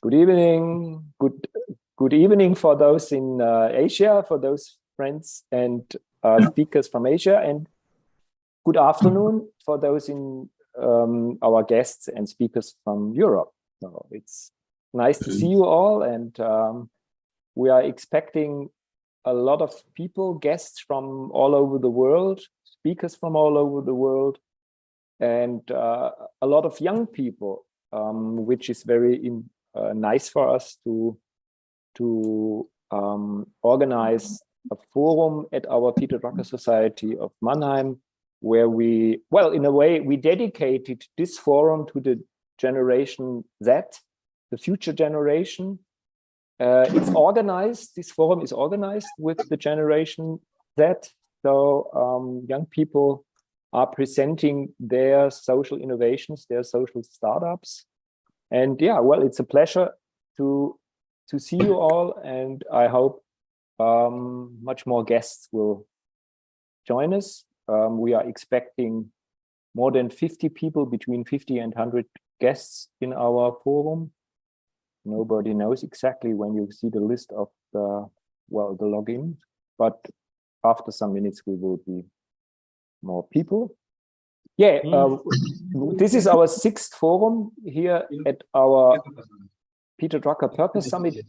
Good evening. Good evening for those in Asia, for those friends and speakers from Asia, and good afternoon for those in our guests and speakers from Europe. So it's nice to see you all, and we are expecting a lot of people, guests from all over the world, speakers from all over the world, and a lot of young people, which is very nice for us to organize a forum at our Drucker-Society of Mannheim, where we, well, in a way, we dedicated this forum to the generation Z, the future generation. It's organized, this forum is organized with the generation Z. So young people are presenting their social innovations, their social startups. And yeah, well, it's a pleasure to see you all, and I hope much more guests will join us. We are expecting more than 50 people, between 50 and 100 guests in our forum. Nobody knows exactly when you see the list of the login, but after some minutes we will be more people. Yeah, this is our 6th forum here at our Peter Drucker Purpose Summit.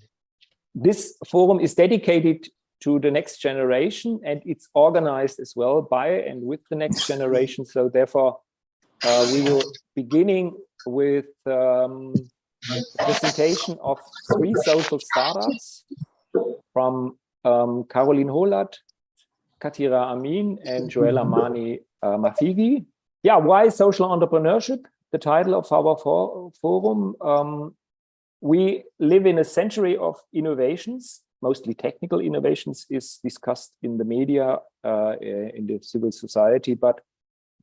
This forum is dedicated to the next generation, and it's organized as well by and with the next generation. So therefore, we will beginning with the presentation of 3 social startups from Caroline Holat, Khatira Amin, and Joel Amani Mafigi. Yeah, why social entrepreneurship? The title of our forum. We live in a century of innovations, mostly technical innovations, is discussed in the media, in the civil society. But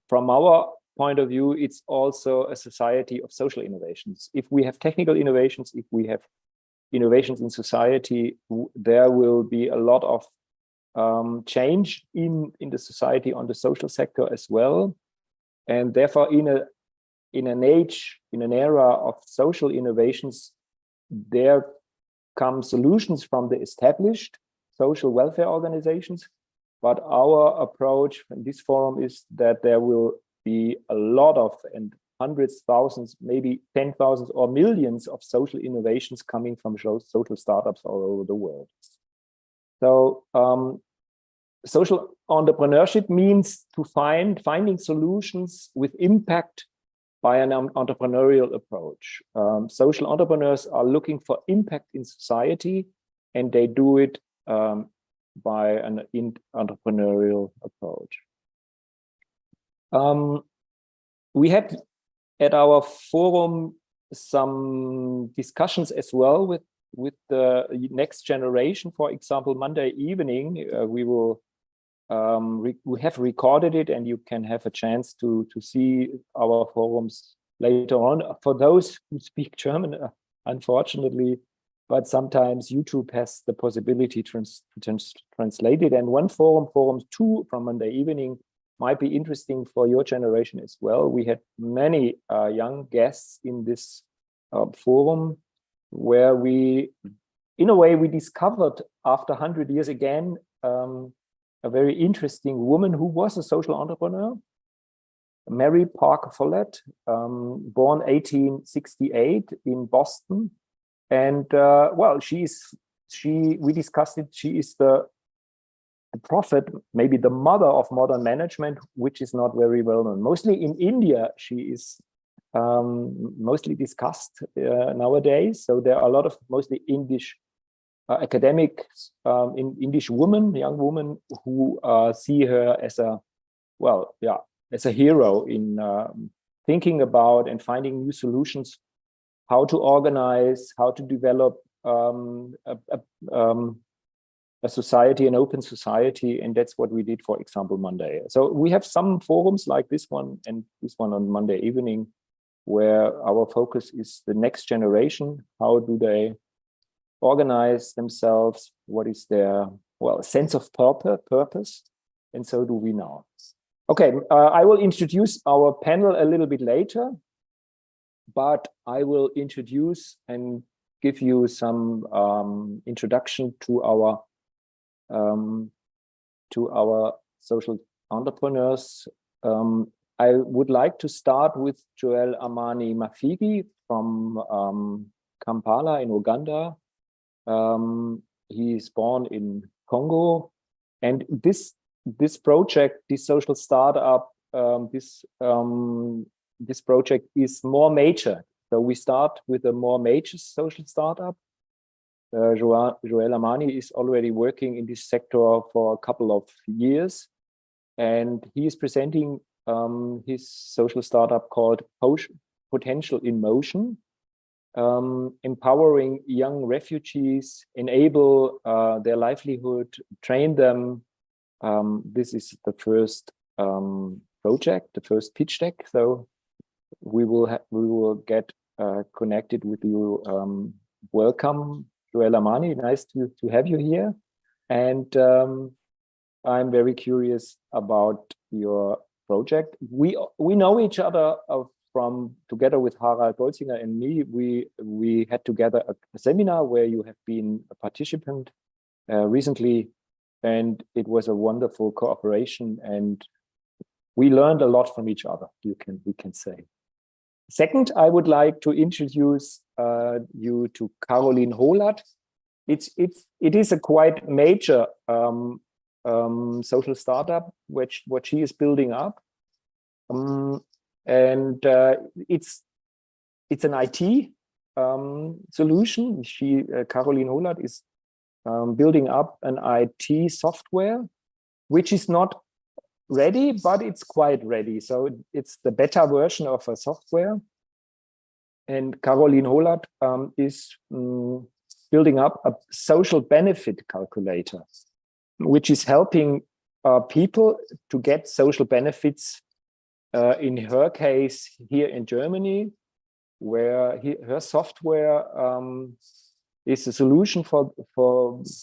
from our point of view, it's also a society of social innovations. If we have technical innovations, if we have innovations in society, there will be a lot of change in the society on the social sector as well. And therefore, in an era of social innovations, there come solutions from the established social welfare organizations. But our approach in this forum is that there will be a lot of, and hundreds, thousands, maybe 10,000 or millions of social innovations coming from social startups all over the world. So social entrepreneurship means to finding solutions with impact by an entrepreneurial approach. Social entrepreneurs are looking for impact in society, and they do it by an entrepreneurial approach. We had at our forum some discussions as well with the next generation. For example, Monday evening, we have recorded it, and you can have a chance to see our forums later on. For those who speak German, unfortunately, but sometimes YouTube has the possibility to translate it. And one forum 2 from Monday evening, might be interesting for your generation as well. We had many young guests in this forum, where we, in a way, we discovered after 100 years again, a very interesting woman who was a social entrepreneur, Mary Parker Follett, born 1868 in Boston. And well, we discussed it, she is the prophet, maybe the mother of modern management, which is not very well known. Mostly in India, she is mostly discussed nowadays. So there are a lot of mostly English academics, English women, young women, who see her as a, well, yeah, as a hero in thinking about and finding new solutions, how to organize, how to develop a society, an open society, and that's what we did, for example, Monday. So we have some forums like this one and this one on Monday evening, where our focus is the next generation. How do they organize themselves? What is their, well, sense of purpose? And so do we now. Okay, I will introduce our panel a little bit later, but I will introduce and give you some introduction to our social entrepreneurs. I would like to start with Joel Amani Mafigi from Kampala in Uganda. He is born in Congo, and this project, this social startup, this project is more major. So we start with a more major social startup. Joel Amani is already working in this sector for a couple of years, and he is presenting his social startup called Potential in Motion, empowering young refugees, enable their livelihood, train them. This is the first project, the first pitch deck. So we will get connected with you. Welcome, Joel Amani. Nice to have you here. And I'm very curious about your project. We know each other from together with Harald, Bolsinger, and me. We had together a seminar where you have been a participant recently, and it was a wonderful cooperation, and we learned a lot from each other. We can say. Second, I would like to introduce you to Caroline Holat. It is a quite major social startup what she is building up, and it's an IT solution. Caroline Holat is building up an IT software which is not ready, but it's quite ready. So it's the beta version of a software. And Caroline Holat is building up a social benefit calculator, which is helping people to get social benefits. In her case, here in Germany, where her software is a solution for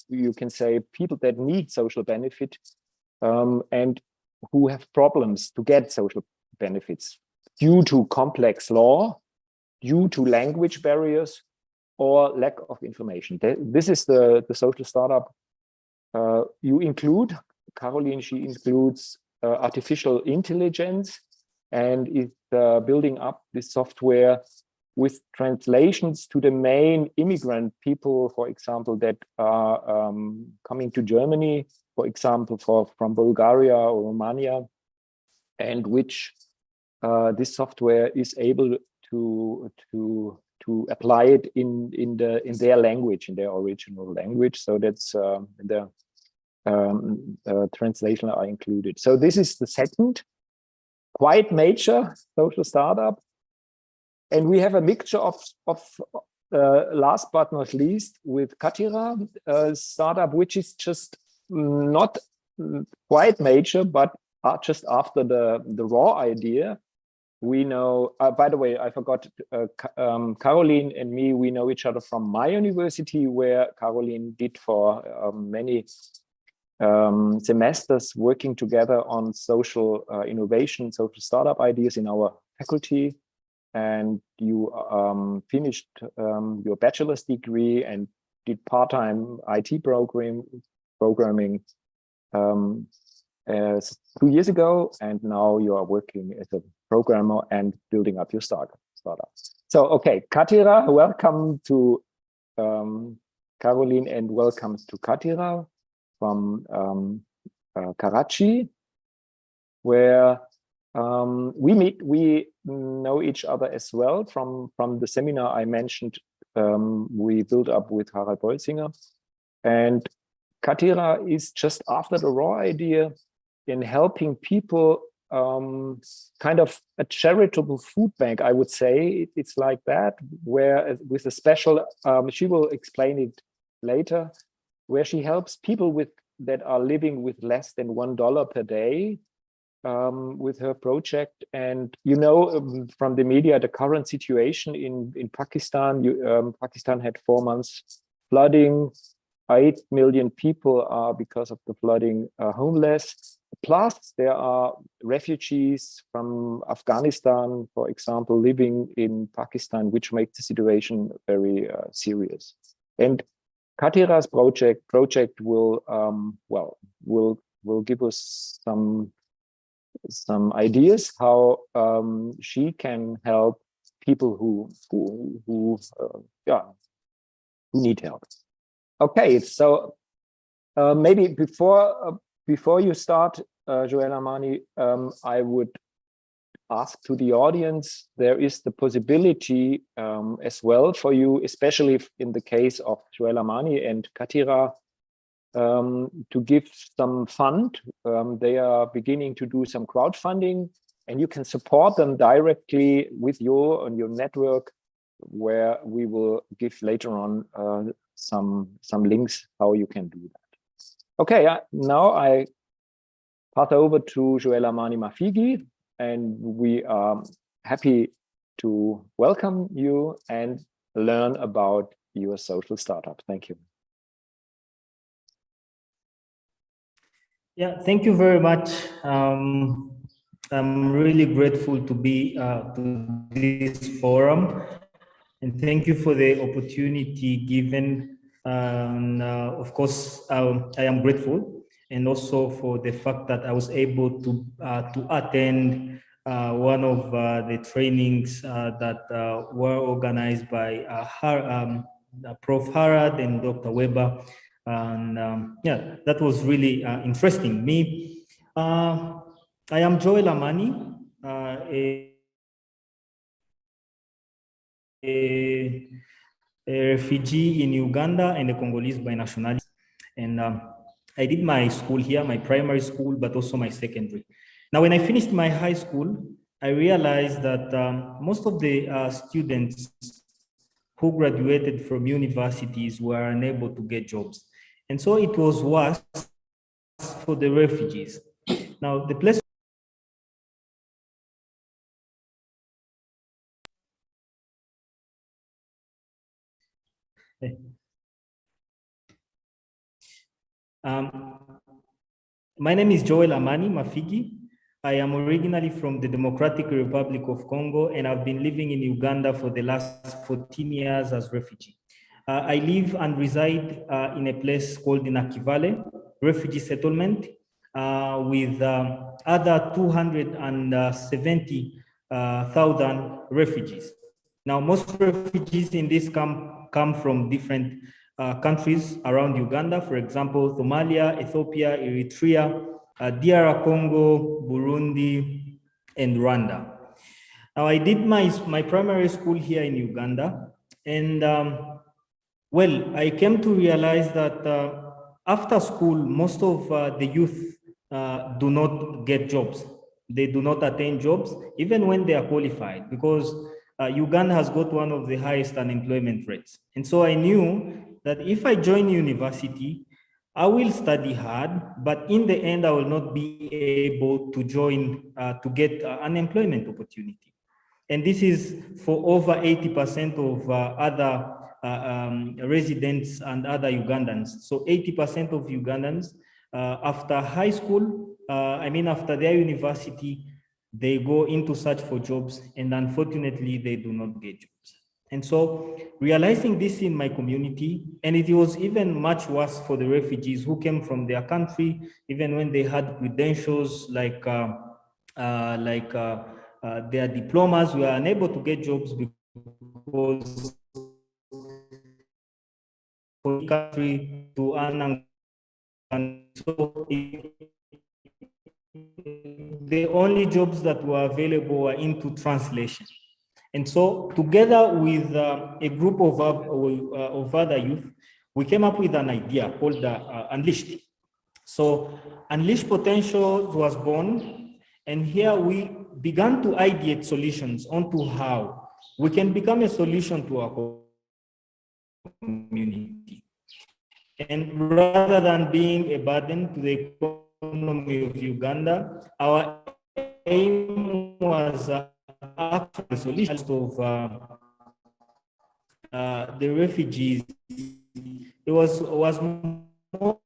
you can say people that need social benefit and who have problems to get social benefits due to complex law, due to language barriers, or lack of information. This is the social startup you include. Caroline, she includes artificial intelligence and is building up this software with translations to the main immigrant people, for example, that are coming to Germany, for example, from Bulgaria or Romania, and which this software is able to apply it in their language, in their original language. So that's the translation are included. So this is the second quite major social startup. And we have a mixture of last but not least, with Khatira, a startup which is just not quite major, but just after the raw idea. We know, by the way, I forgot, Caroline and me, we know each other from my university, where Caroline did for many semesters working together on social innovation, social startup ideas in our faculty. And you finished your bachelor's degree and did part-time IT programming 2 years ago, and now you are working as a programmer and building up your startup. So, okay, Khatira, welcome to Caroline, and welcome to Khatira from Karachi, where we know each other as well from the seminar I mentioned. We built up with Harald Bolsinger, and Khatira is just after the raw idea in helping people, kind of a charitable food bank, I would say. It's like that, where with a special, she will explain it later, where she helps people that are living with less than $1 per day with her project. And from the media, the current situation in Pakistan, Pakistan had 4 months flooding. 8 million people are, because of the flooding, homeless. Plus, there are refugees from Afghanistan, for example, living in Pakistan, which makes the situation very serious. And Khatira's project will will give us some ideas how she can help people who need help. Okay, so maybe before you start, Joel Amani, I would ask to the audience, there is the possibility as well for you, especially in the case of Joel Amani and Khatira, to give some fund. They are beginning to do some crowdfunding, and you can support them directly with your network, where we will give later on some links how you can do that. Okay, now I pass over to Joel Amani Mafigi, and we are happy to welcome you and learn about your social startup. Thank you. Yeah, thank you very much. I'm really grateful to be to this forum, and thank you for the opportunity given. Of course, I am grateful, and also for the fact that I was able to attend one of the trainings that were organized by Prof. Harald and Dr. Weber. And yeah, that was really interesting. I am Joel Amani, a refugee in Uganda and a Congolese by nationality. And I did my school here, my primary school, but also my secondary. Now, when I finished my high school, I realized that most of the students who graduated from universities were unable to get jobs. And so it was worse for the refugees. Now, the place my name is Joel Amani Mafigi. I am originally from the Democratic Republic of Congo, and I've been living in Uganda for the last 14 years as refugee. I live and reside in a place called Nakivale refugee settlement with other 270,000 refugees. Now, most refugees in this camp come from different countries around Uganda, for example, Somalia, Ethiopia, Eritrea, DR Congo, Burundi, and Rwanda. Now, I did my primary school here in Uganda, and well, I came to realize that after school, most of the youth do not get jobs. They do not attain jobs, even when they are qualified, because Uganda has got one of the highest unemployment rates. And so I knew that if I join university, I will study hard, but in the end, I will not be able to join to get an employment opportunity. And this is for over 80% of other residents and other Ugandans. So 80% of Ugandans, after high school, after their university, they go into search for jobs, and unfortunately, they do not get jobs. And so realizing this in my community, and it was even much worse for the refugees who came from their country, even when they had credentials like their diplomas, were unable to get jobs because for the country to earn, so the only jobs that were available were into translation. And so together with a group of other youth, we came up with an idea called Unleashed. So Unleashed Potential was born, and here we began to ideate solutions onto how we can become a solution to our community. And rather than being a burden to the economy of Uganda, our aim was actually the solution of the refugees. It was more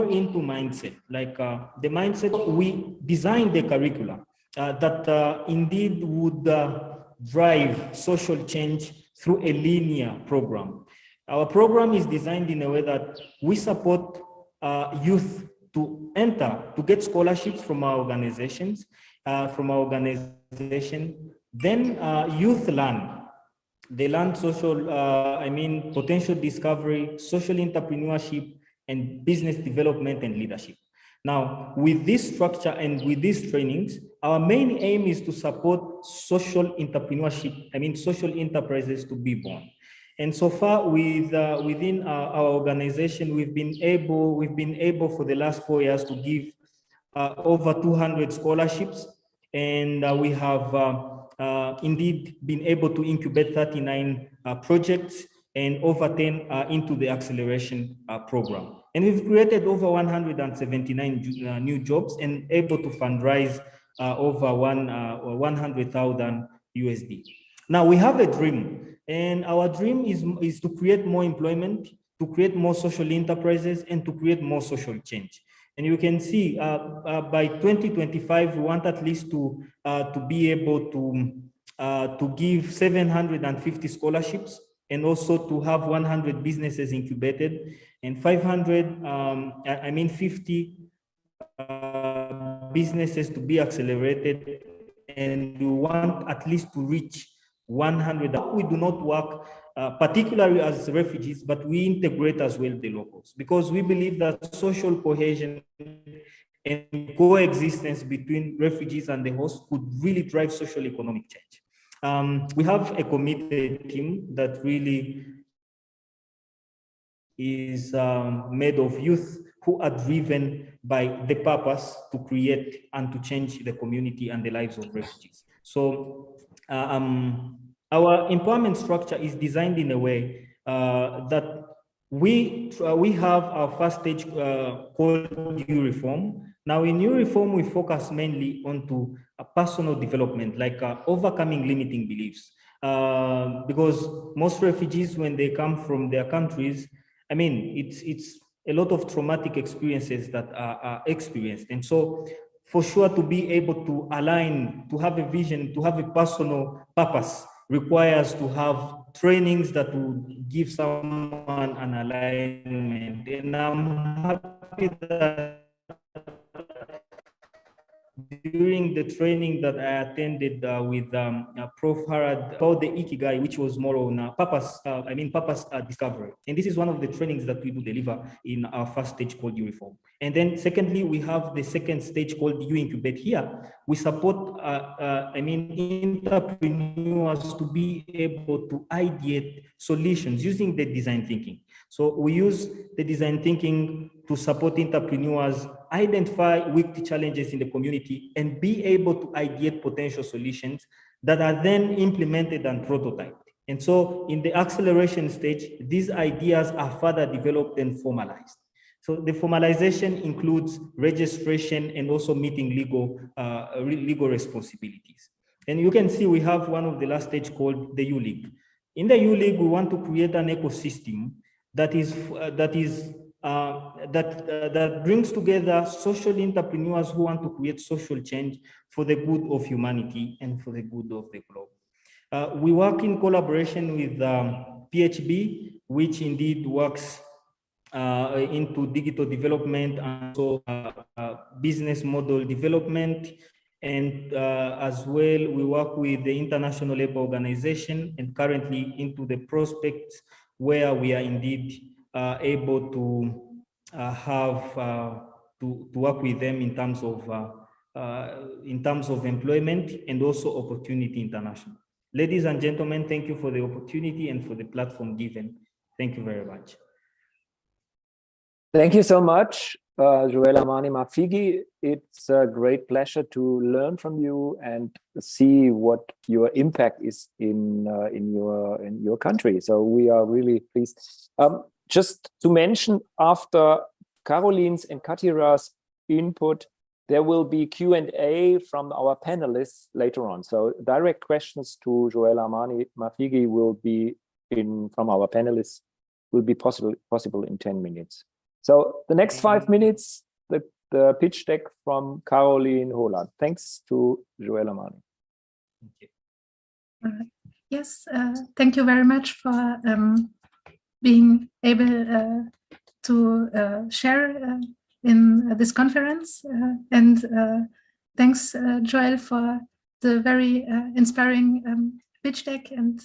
into mindset, like the mindset. We designed the curricula that indeed would drive social change through a linear program. Our program is designed in a way that we support youth to get scholarships from our organizations, Then youth learn. They learn social, potential discovery, social entrepreneurship, and business development and leadership. Now, with this structure and with these trainings, our main aim is to support social entrepreneurship, social enterprises to be born. And so far, within our organization, we've been able for the last 4 years to give over 200 scholarships, and we have indeed been able to incubate 39 projects and over 10 into the acceleration program. And we've created over 179 new jobs and able to fundraise over 100,000 USD. Now we have a dream, and our dream is to create more employment, to create more social enterprises, and to create more social change. And you can see by 2025, we want at least to be able to give 750 scholarships, and also to have 100 businesses incubated, and 50 businesses to be accelerated. And we want at least to reach 100. We do not work particularly as refugees, but we integrate as well the locals, because we believe that social cohesion and coexistence between refugees and the host could really drive social economic change. We have a committed team that really is made of youth who are driven by the purpose to create and to change the community and the lives of refugees. So our empowerment structure is designed in a way that we have our first stage called new reform. Now in new reform, we focus mainly onto personal development, like overcoming limiting beliefs. Because most refugees, when they come from their countries, it's a lot of traumatic experiences that are experienced. And so for sure, to be able to align, to have a vision, to have a personal purpose requires to have trainings that will give someone an alignment. And I'm happy that during the training that I attended with Prof. Harald about the Ikigai, which was more on purpose discovery. And this is one of the trainings that we do deliver in our first stage called U Reform. And then secondly, we have the second stage called U Incubate. Here, we support entrepreneurs to be able to ideate solutions using the design thinking. So we use the design thinking to support entrepreneurs identify weak challenges in the community and be able to ideate potential solutions that are then implemented and prototyped. And so in the acceleration stage, these ideas are further developed and formalized. So the formalization includes registration and also meeting legal responsibilities. And you can see we have one of the last stage called the U-League. In the U-League, we want to create an ecosystem that brings together social entrepreneurs who want to create social change for the good of humanity and for the good of the globe. We work in collaboration with PHB, which indeed works into digital development and also business model development. And as well, we work with the International Labour Organization and currently into the prospects where we are indeed able to work with them in terms of employment and also Opportunity International. Ladies and gentlemen, thank you for the opportunity and for the platform given. Thank you very much. Thank you so much, Joel, Amani, Mafigi. It's a great pleasure to learn from you and see what your impact is in your country. So we are really pleased. Just to mention, after Caroline's and Khatira's input, there will be Q&A from our panelists later on. So direct questions to Joel, Amani, Mafigi will be from our panelists will be possible in 10 minutes. So the next 5 minutes, the pitch deck from Caroline Holland. Thanks to Joel Amani. Yes, thank you very much for being able to share in this conference. And thanks, Joel, for the very inspiring pitch deck. And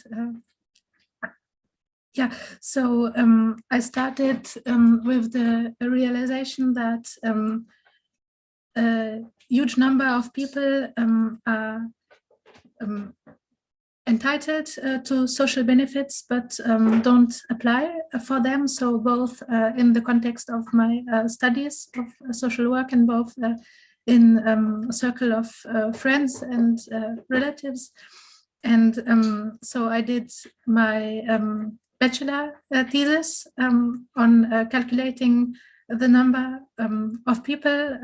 yeah, so I started with the realization that a huge number of people are entitled to social benefits, but don't apply for them. So both in the context of my studies of social work and both in a circle of friends and relatives. And so I did my bachelor thesis on calculating the number of people.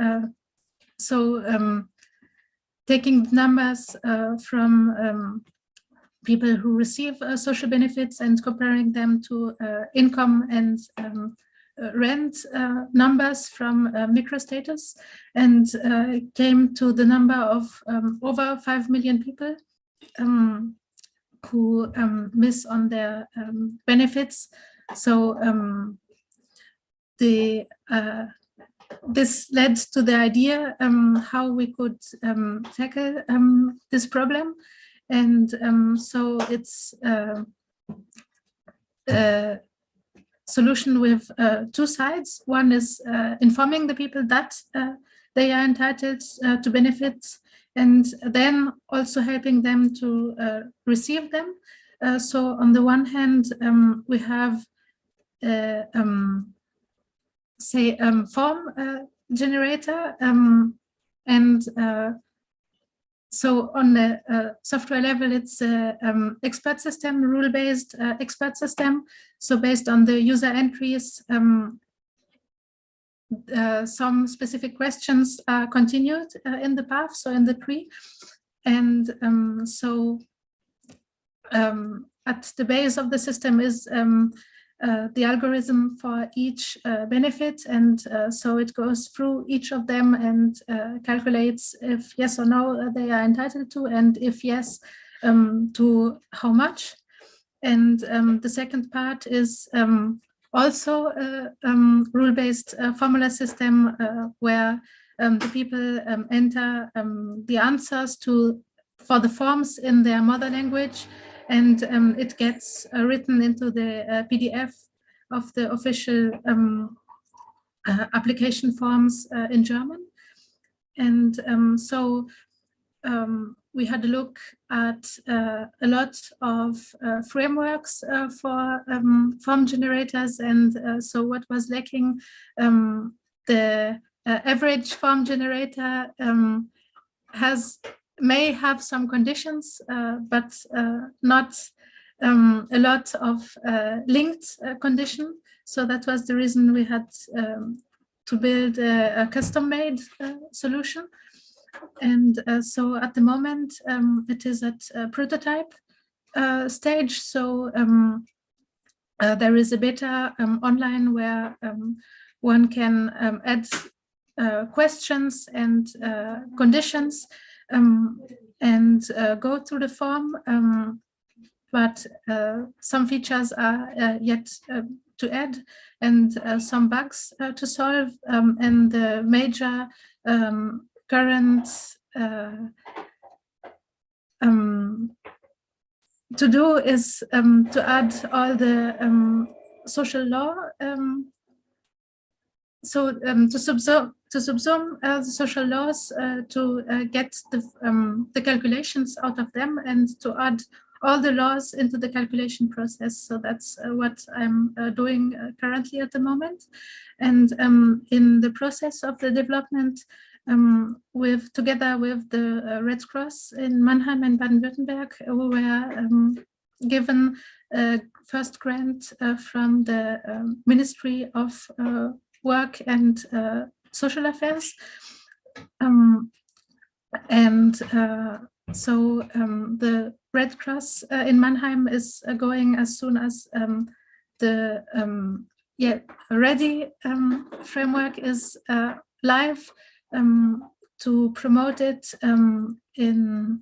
Taking the numbers from people who receive social benefits and comparing them to income and rent numbers from microstatus, and came to the number of over 5 million people who miss on their benefits. So this led to the idea how we could tackle this problem. And so it's a solution with two sides. One is informing the people that they are entitled to benefits, and then also helping them to receive them. So on the one hand, we have say form generator, and so on the software level, it's an expert system, rule-based expert system. So based on the user entries, some specific questions are continued in the path, so in the tree. And at the base of the system is the algorithm for each benefit, and so it goes through each of them and calculates if yes or no they are entitled to, and if yes, to how much. And the second part is also a rule-based formula system where the people enter the answers for the forms in their mother language, and it gets written into the PDF of the official application forms in German. And so we had a look at a lot of frameworks for form generators, and so what was lacking, the average form generator may have some conditions, but not a lot of linked condition. So that was the reason we had to build a custom-made solution. And so at the moment, it is at a prototype stage. So there is a beta online where one can add questions and conditions and go through the form, but some features are yet to add, and some bugs to solve, and the major current to do is to add all the social law, so to subsume the social laws to get the calculations out of them, and to add all the laws into the calculation process. So that's what I'm doing currently at the moment. And in the process of the development, together with the Red Cross in Mannheim and Baden-Württemberg, we were given a first grant from the Ministry of Work and Social Affairs. So the Red Cross in Mannheim is going as soon as the yeah, ready framework is live to promote it in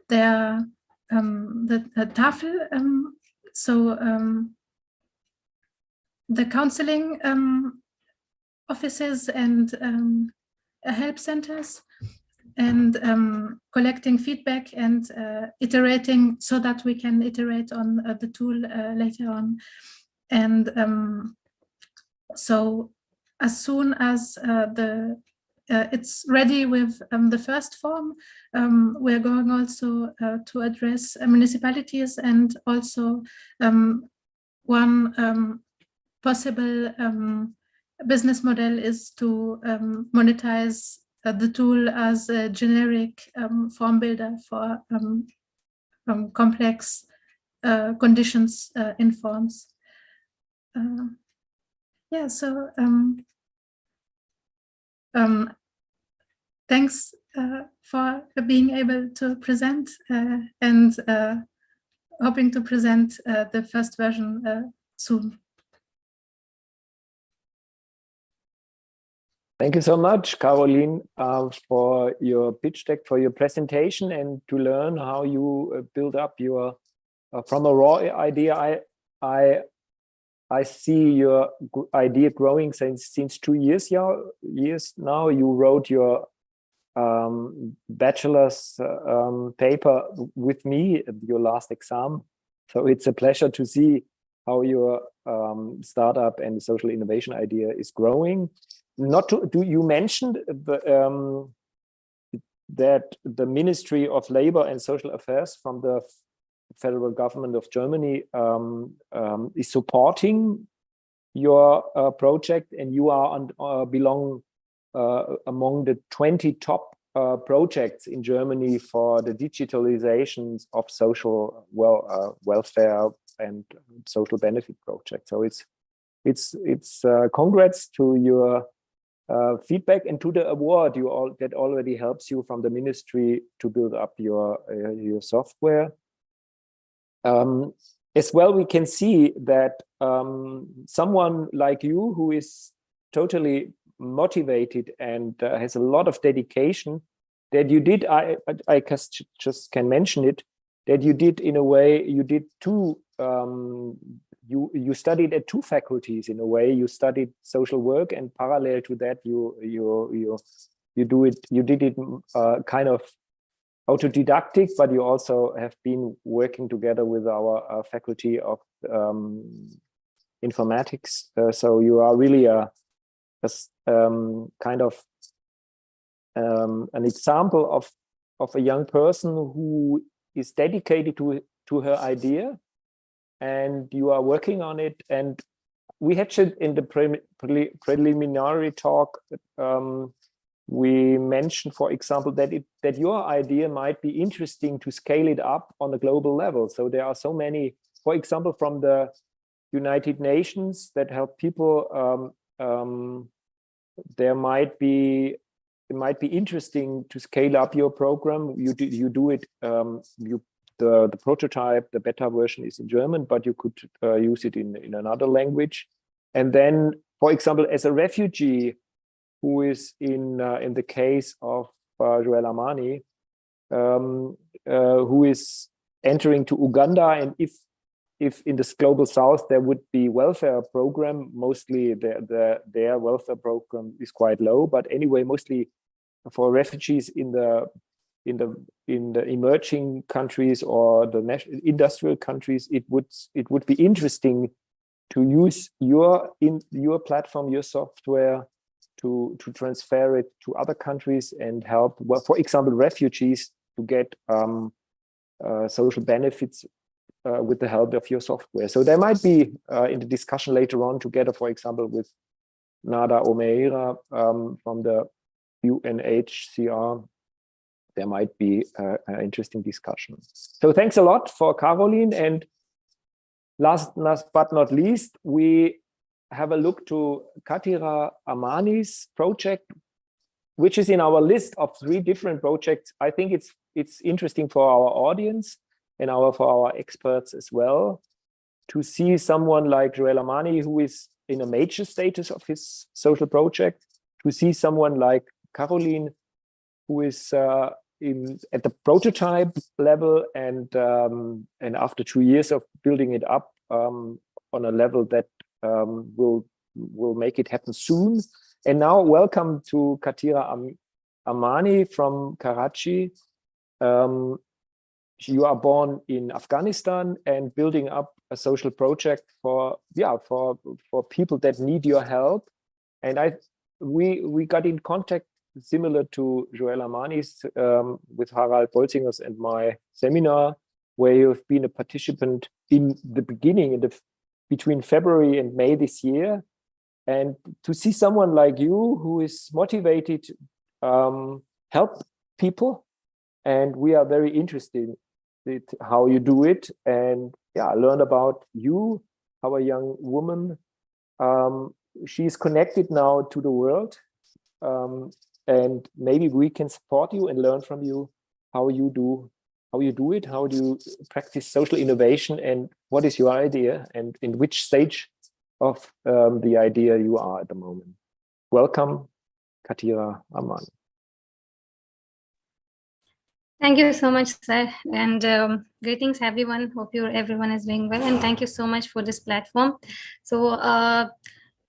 their the Tafel. So the counseling offices and help centers, and collecting feedback and iterating so that we can iterate on the tool later on. And so as soon as it's ready with the first form, we're going also to address municipalities, and also one possible business model is to monetize the tool as a generic form builder for complex conditions in forms. Yeah, so thanks for being able to present and hoping to present the first version soon. Thank you so much, Caroline, for your pitch deck, for your presentation, and to learn how you build up your from a raw idea. I see your idea growing since 2 years now. You wrote your bachelor's paper with me at your last exam, so it's a pleasure to see how your startup and social innovation idea is growing. You mentioned that the Ministry of Labor and Social Affairs from the federal government of Germany is supporting your project, and you are belong among the 20 top projects in Germany for the digitalizations of social welfare and social benefit projects. So it's congrats to your feedback and to the award that already helps you from the ministry to build up your software. As well, we can see that someone like you, who is totally motivated and has a lot of dedication, that you did, I just can mention it, that you did in a way, you did two, you studied at two faculties in a way. You studied social work, and parallel to that, you did it kind of autodidactic, but you also have been working together with our faculty of informatics. So you are really kind of an example of a young person who is dedicated to her idea, and you are working on it. And we had in the preliminary talk, we mentioned, for example, that your idea might be interesting to scale it up on a global level. So there are so many, for example, from the United Nations that help people. It might be interesting to scale up your program. You do it. The prototype, the beta version is in German, but you could use it in another language. And then, for example, as a refugee who is in the case of Joel Amani, who is entering to Uganda, and if in this global south there would be welfare program, mostly their welfare program is quite low, but anyway, mostly for refugees in the emerging countries or the industrial countries, it would be interesting to use your platform, your software, to transfer it to other countries and help, well, for example, refugees to get social benefits with the help of your software. So there might be in the discussion later on, together, for example, with Nada Omeira from the UNHCR, there might be an interesting discussion. So thanks a lot for Caroline. And last but not least, we have a look to Khatira Amani's project, which is in our list of 3 different projects. I think it's interesting for our audience and for our experts as well. to see someone like Joel Amani, who is in a major status of his social project, to see someone like Caroline, who is at the prototype level, and after 2 years of building it up on a level that will make it happen soon. And now, welcome to Khatira Amani from Karachi. You are born in Afghanistan and building up a social project for people that need your help. And we got in contact similar to Joel Amani's with Harald Bolsinger's and my seminar, where you've been a participant in the beginning, between February and May this year. And to see someone like you who is motivated, help people, and we are very interested in how you do it, and learn about you, how a young woman. She's connected now to the world, and maybe we can support you and learn from you how you do it, how do you practice social innovation, and what is your idea, and in which stage of the idea you are at the moment. Welcome, Khatira Amani. Thank you so much, sir, and greetings, everyone. Hope everyone is doing well, and thank you so much for this platform. So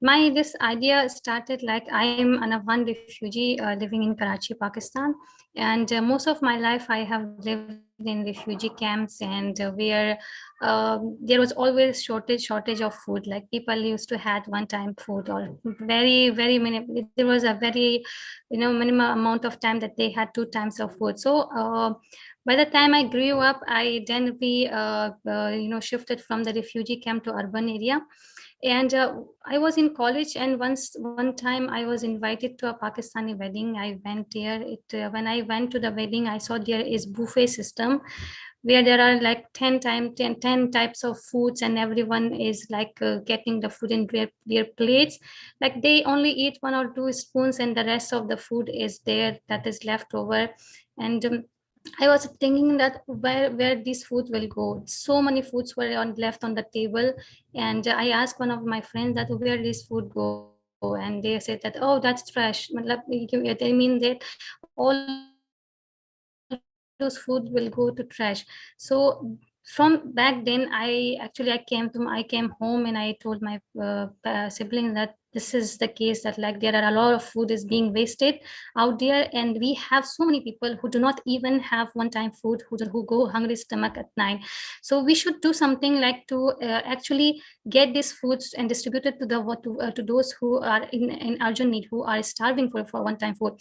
this idea started like I am an Afghan refugee living in Karachi, Pakistan, and most of my life I have lived in refugee camps, and where there was always shortage of food. Like people used to have one-time food, or very minimal. There was a very minimum amount of time that they had 2 times of food. So by the time I grew up, I then shifted from the refugee camp to urban area. And I was in college, and one time I was invited to a Pakistani wedding. I went there. When I went to the wedding, I saw there is buffet system, where there are like 10 types of foods, and everyone is like getting the food in their plates. Like they only eat 1 or 2 spoons, and the rest of the food is there that is left over. And I was thinking that where this food will go. So many foods were left on the table, and I asked one of my friends that where this food go, and they said that, oh, that's trash. They mean that all those food will go to trash. So from back then, I came home, and I told my siblings that this is the case, that like there are a lot of food is being wasted out there, and we have so many people who do not even have one-time food, who go hungry stomach at night. So we should do something like to actually get these foods and distribute it to those who are in urgent need, who are starving for one-time food.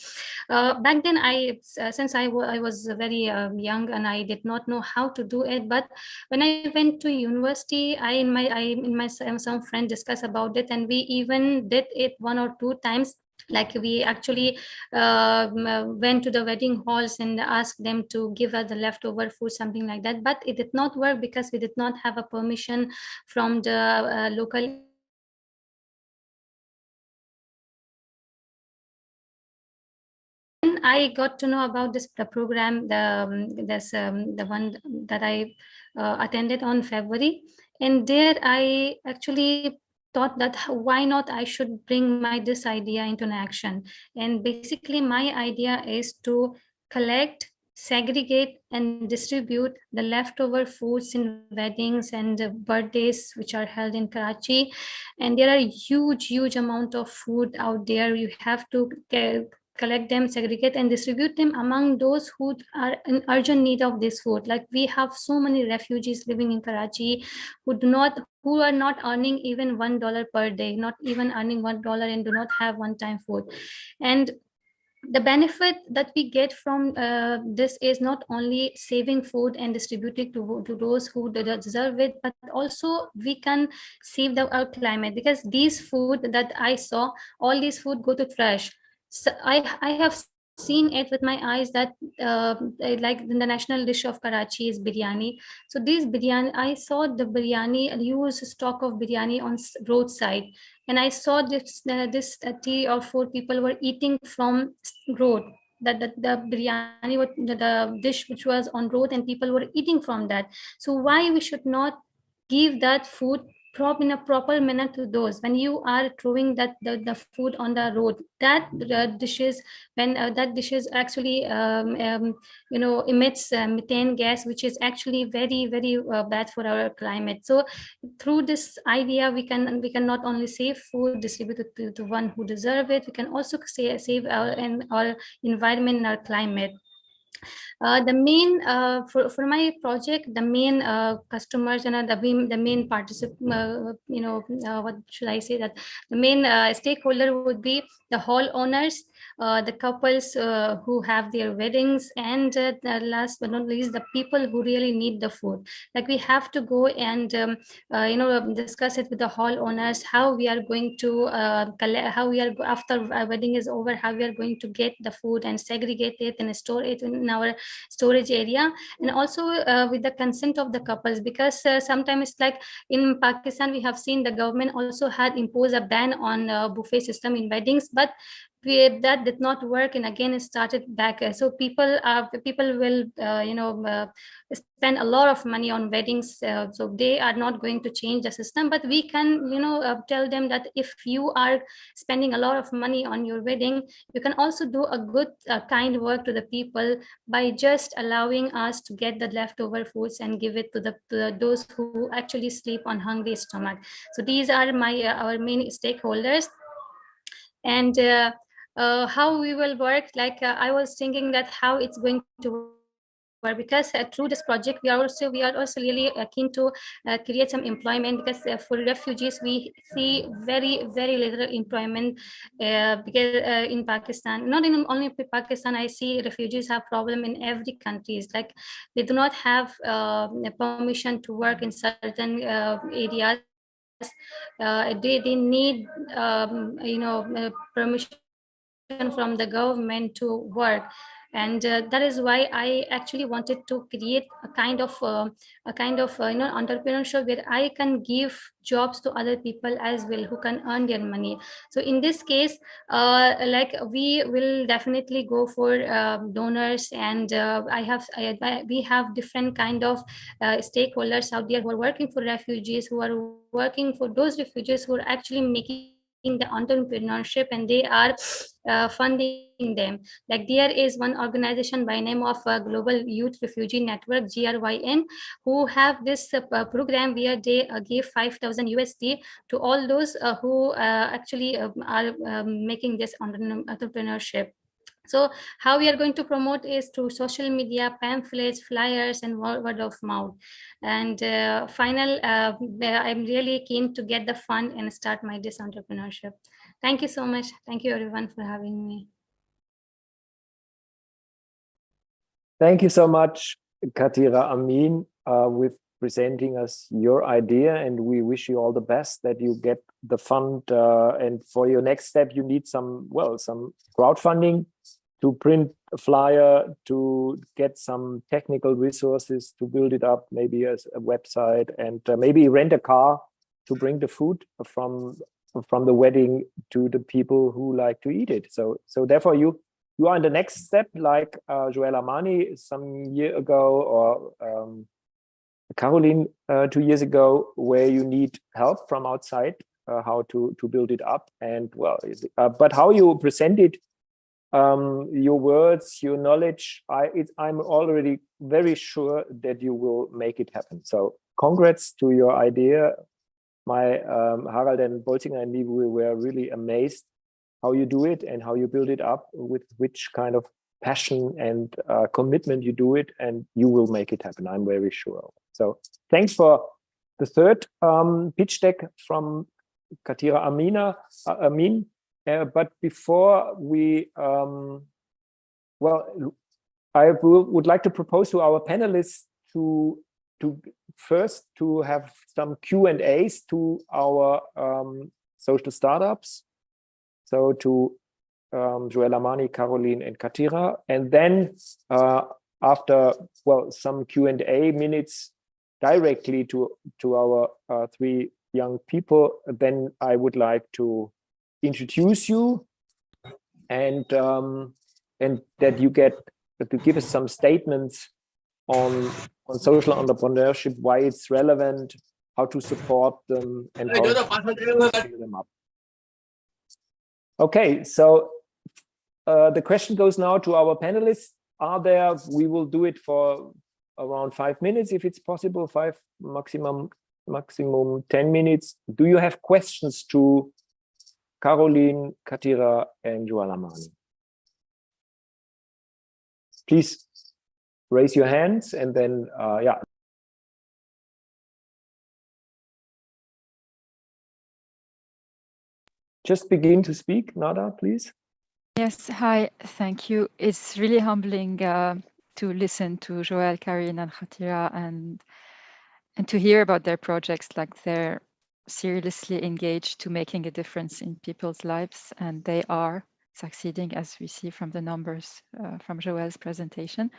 Back then, since I was very young, and I did not know how to do it. But when I went to university, some friend discussed about it, and we even did it 1 or 2 times. Like we actually went to the wedding halls and asked them to give us the leftover food, something like that. But it did not work because we did not have a permission from the local I got to know about the program, the one that I attended on February, and there I actually thought that why not I should bring this idea into an action. And basically my idea is to collect, segregate, and distribute the leftover foods in weddings and birthdays which are held in Karachi. And there are huge amount of food out there. You have to collect them, segregate, and distribute them among those who are in urgent need of this food. Like we have so many refugees living in Karachi who are not earning even $1 per day, not even earning $1, and do not have one-time food. And the benefit that we get from this is not only saving food and distributing to those who deserve it, but also we can save our climate, because these food that I saw, all these food go to trash. So I have seen it with my eyes that like the national dish of Karachi is biryani. So this biryani, I saw the biryani, use stock of biryani on roadside, and I saw this 3 or 4 people were eating from road. That the biryani, the dish which was on road, and people were eating from that. So why we should not give that food in a proper manner to those. When you are throwing the food on the road, that dishes, when that dishes actually emits methane gas, which is actually very, very bad for our climate. So through this idea, we can not only save food, distribute it to one who deserve it, we can also save our environment and our climate. The main for my project, the main customers and the main participant, what should I say, that the main stakeholder would be the hall owners, the couples who have their weddings, and the last but not least, the people who really need the food. Like, we have to go and discuss it with the hall owners, how we are going to how we are, after our wedding is over, how we are going to get the food and segregate it and store it in our storage area, and also with the consent of the couples, because sometimes it's like in Pakistan, we have seen the government also had imposed a ban on buffet system in weddings, but that did not work, and again it started back. So people will spend a lot of money on weddings, so they are not going to change the system. But we can tell them that if you are spending a lot of money on your wedding, you can also do a good kind work to the people by just allowing us to get the leftover foods and give it to those who actually sleep on hungry stomach. So these are our main stakeholders. And how we will work, like I was thinking that how it's going to work, because through this project we are also really keen to create some employment, because for refugees we see very, very little employment, because in Pakistan, not in only Pakistan, I see refugees have problem in every country. Like, they do not have permission to work in certain areas. They need permission from the government to work, and that is why I actually wanted to create a kind of entrepreneurship, where I can give jobs to other people as well, who can earn their money. So in this case, like, we will definitely go for donors, and we have different kind of stakeholders out there who are working for refugees, who are working for those refugees who are actually making the entrepreneurship, and they are funding them. Like, there is one organization by name of Global Youth Refugee Network, GRYN, who have this program where they give 5,000 USD to all those who actually are making this entrepreneurship. So how we are going to promote is through social media, pamphlets, flyers, and word of mouth. And I'm really keen to get the fund and start this entrepreneurship. Thank you so much. Thank you everyone for having me. Thank you so much, Khatira, Amin, with presenting us your idea, and we wish you all the best that you get the fund. And for your next step, you need some crowdfunding to print a flyer, to get some technical resources to build it up, maybe as a website, and maybe rent a car to bring the food from the wedding to the people who like to eat it. So therefore you are in the next step, like Joel Amani some year ago, or Caroline 2 years ago, where you need help from outside, how to build it up. And but how you present it, your words, your knowledge, I'm already very sure that you will make it happen. So congrats to your idea. My Harald and Bolsinger and me, we were really amazed how you do it and how you build it up, with which kind of passion and commitment you do it, and you will make it happen, I'm very sure. So thanks for the third pitch deck from Khatira, Amin. But before we, I would like to propose to our panelists to first to have some Q&As to our social startups. So to Joel Amani, Caroline, and Khatira, and then after some Q&A minutes directly to our three young people, then I would like to introduce you, and that you get to give us some statements on social entrepreneurship, why it's relevant, how to support them, and how to scale them up. Okay, so the question goes now to our panelists. We will do it for around 5 minutes, if it's possible, 5, maximum 10 minutes. Do you have questions to Caroline, Khatira, and Amani? Please raise your hands, and then, yeah. Just begin to speak, Nada, please. Yes, hi, thank you. It's really humbling to listen to Joel, Karin, and Khatira, and to hear about their projects, like they're seriously engaged to making a difference in people's lives, and they are succeeding, as we see from the numbers from Joel's presentation.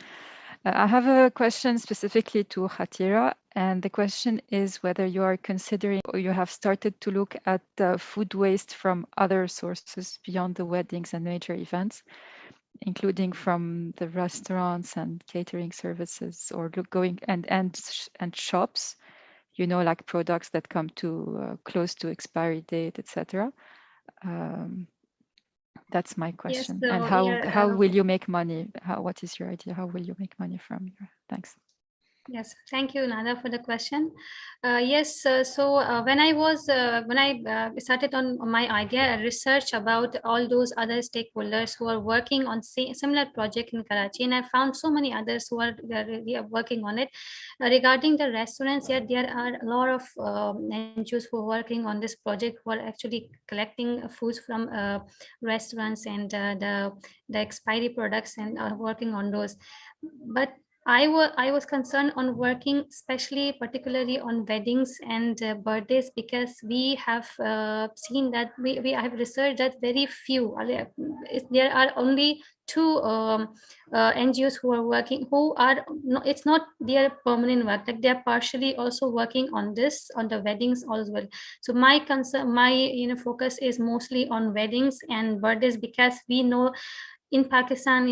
I have a question specifically to Khatira, and the question is whether you are considering, or you have started to look at food waste from other sources beyond the weddings and major events, including from the restaurants and catering services, or going and shops, you know, like products that come to close to expiry date, etc. That's my question. Yes, so, and how will you make money? What is your idea? How will you make money from your? Thanks. Yes, thank you, Nada, for the question. Yes, when I started on my idea, research about all those other stakeholders who are working on similar project in Karachi, and I found so many others who are working on it. Regarding the restaurants, yeah, there are a lot of NGOs who are working on this project, who are actually collecting foods from restaurants and the expiry products, and are working on those. But I was concerned on working, particularly on weddings and birthdays, because we have seen that we have researched that very few. There are only 2 NGOs who are working, it's not their permanent work, like they're partially also working on this, on the weddings as well. So my concern, my focus is mostly on weddings and birthdays, because we know in Pakistan,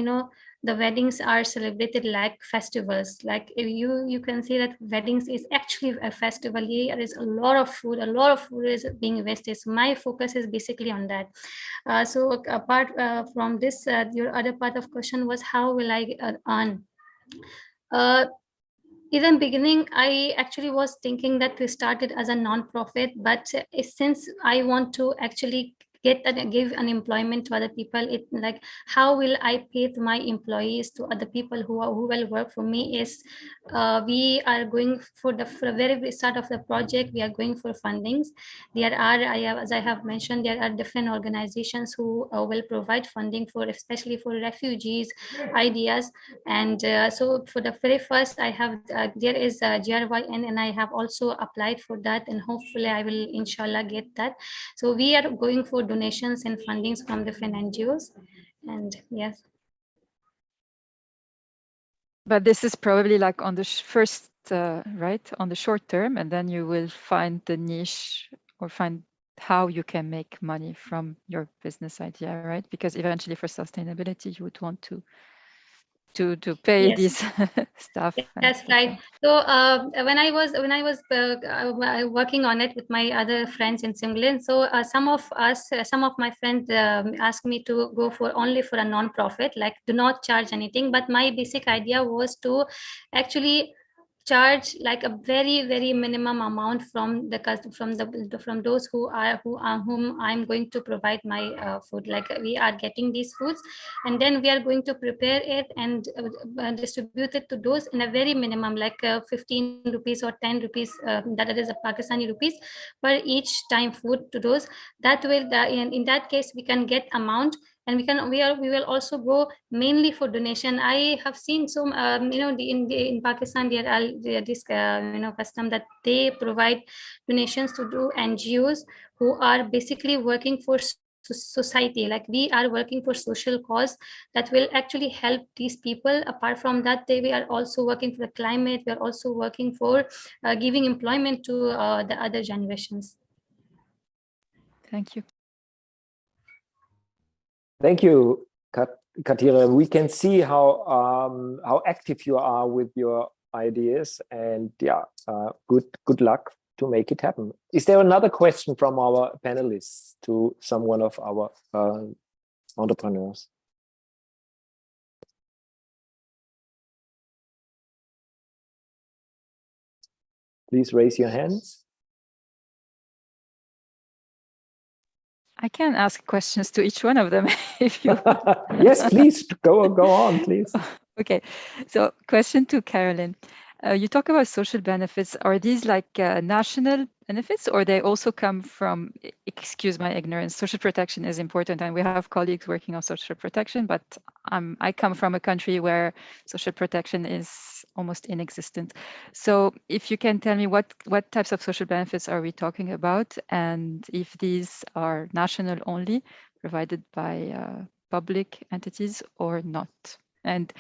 the weddings are celebrated like festivals. Like you can see that weddings is actually a festival. There is a lot of food is being wasted. So my focus is basically on that. So apart from this, your other part of question was how will I earn? In the beginning, I actually was thinking that we started as a non-profit, but since I want to actually give an employment to other people, it like how will I pay to my employees, to other people who will work for me, is we are going for the very start of the project, we are going for fundings. There are, as I have mentioned, there are different organizations who will provide funding for, especially for refugees ideas. And so for the very first, I have there is GRYN, and I have also applied for that, and hopefully I will inshallah get that. So we are going for donations and fundings from different NGOs, and yes. But this is probably like on the first, right, on the short term, and then you will find the niche or find how you can make money from your business idea, right? Because eventually for sustainability, you would want to pay Yes. These stuff. That's right. So when I was working on it with my other friends in Singapore, so some of my friends asked me to go only for a non-profit, like do not charge anything. But my basic idea was to actually charge like a very, very minimum amount from those whom I'm going to provide my food. Like we are getting these foods, and then we are going to prepare it and distribute it to those in a very minimum, like 15 rupees or 10 rupees, that is a Pakistani rupees per each time food to those. That will in that case we can get amount, and we will also go mainly for donation. I have seen some in Pakistan there are this custom that they provide donations to do NGOs who are basically working for society, like we are working for social cause that will actually help these people. Apart from that, we are also working for the climate. We are also working for giving employment to the other generations. Thank you. Thank you, Khatira. We can see how active you are with your ideas, and yeah, good luck to make it happen. Is there another question from our panelists to someone of our entrepreneurs? Please raise your hands. I can ask questions to each one of them if you Yes, please go on, please. Okay, so question to Carolyn. You talk about social benefits. Are these like national benefits, or they also come from, excuse my ignorance, social protection is important, and we have colleagues working on social protection, but I come from a country where social protection is almost inexistent. So if you can tell me what types of social benefits are we talking about, and if these are national only, provided by public entities or not? And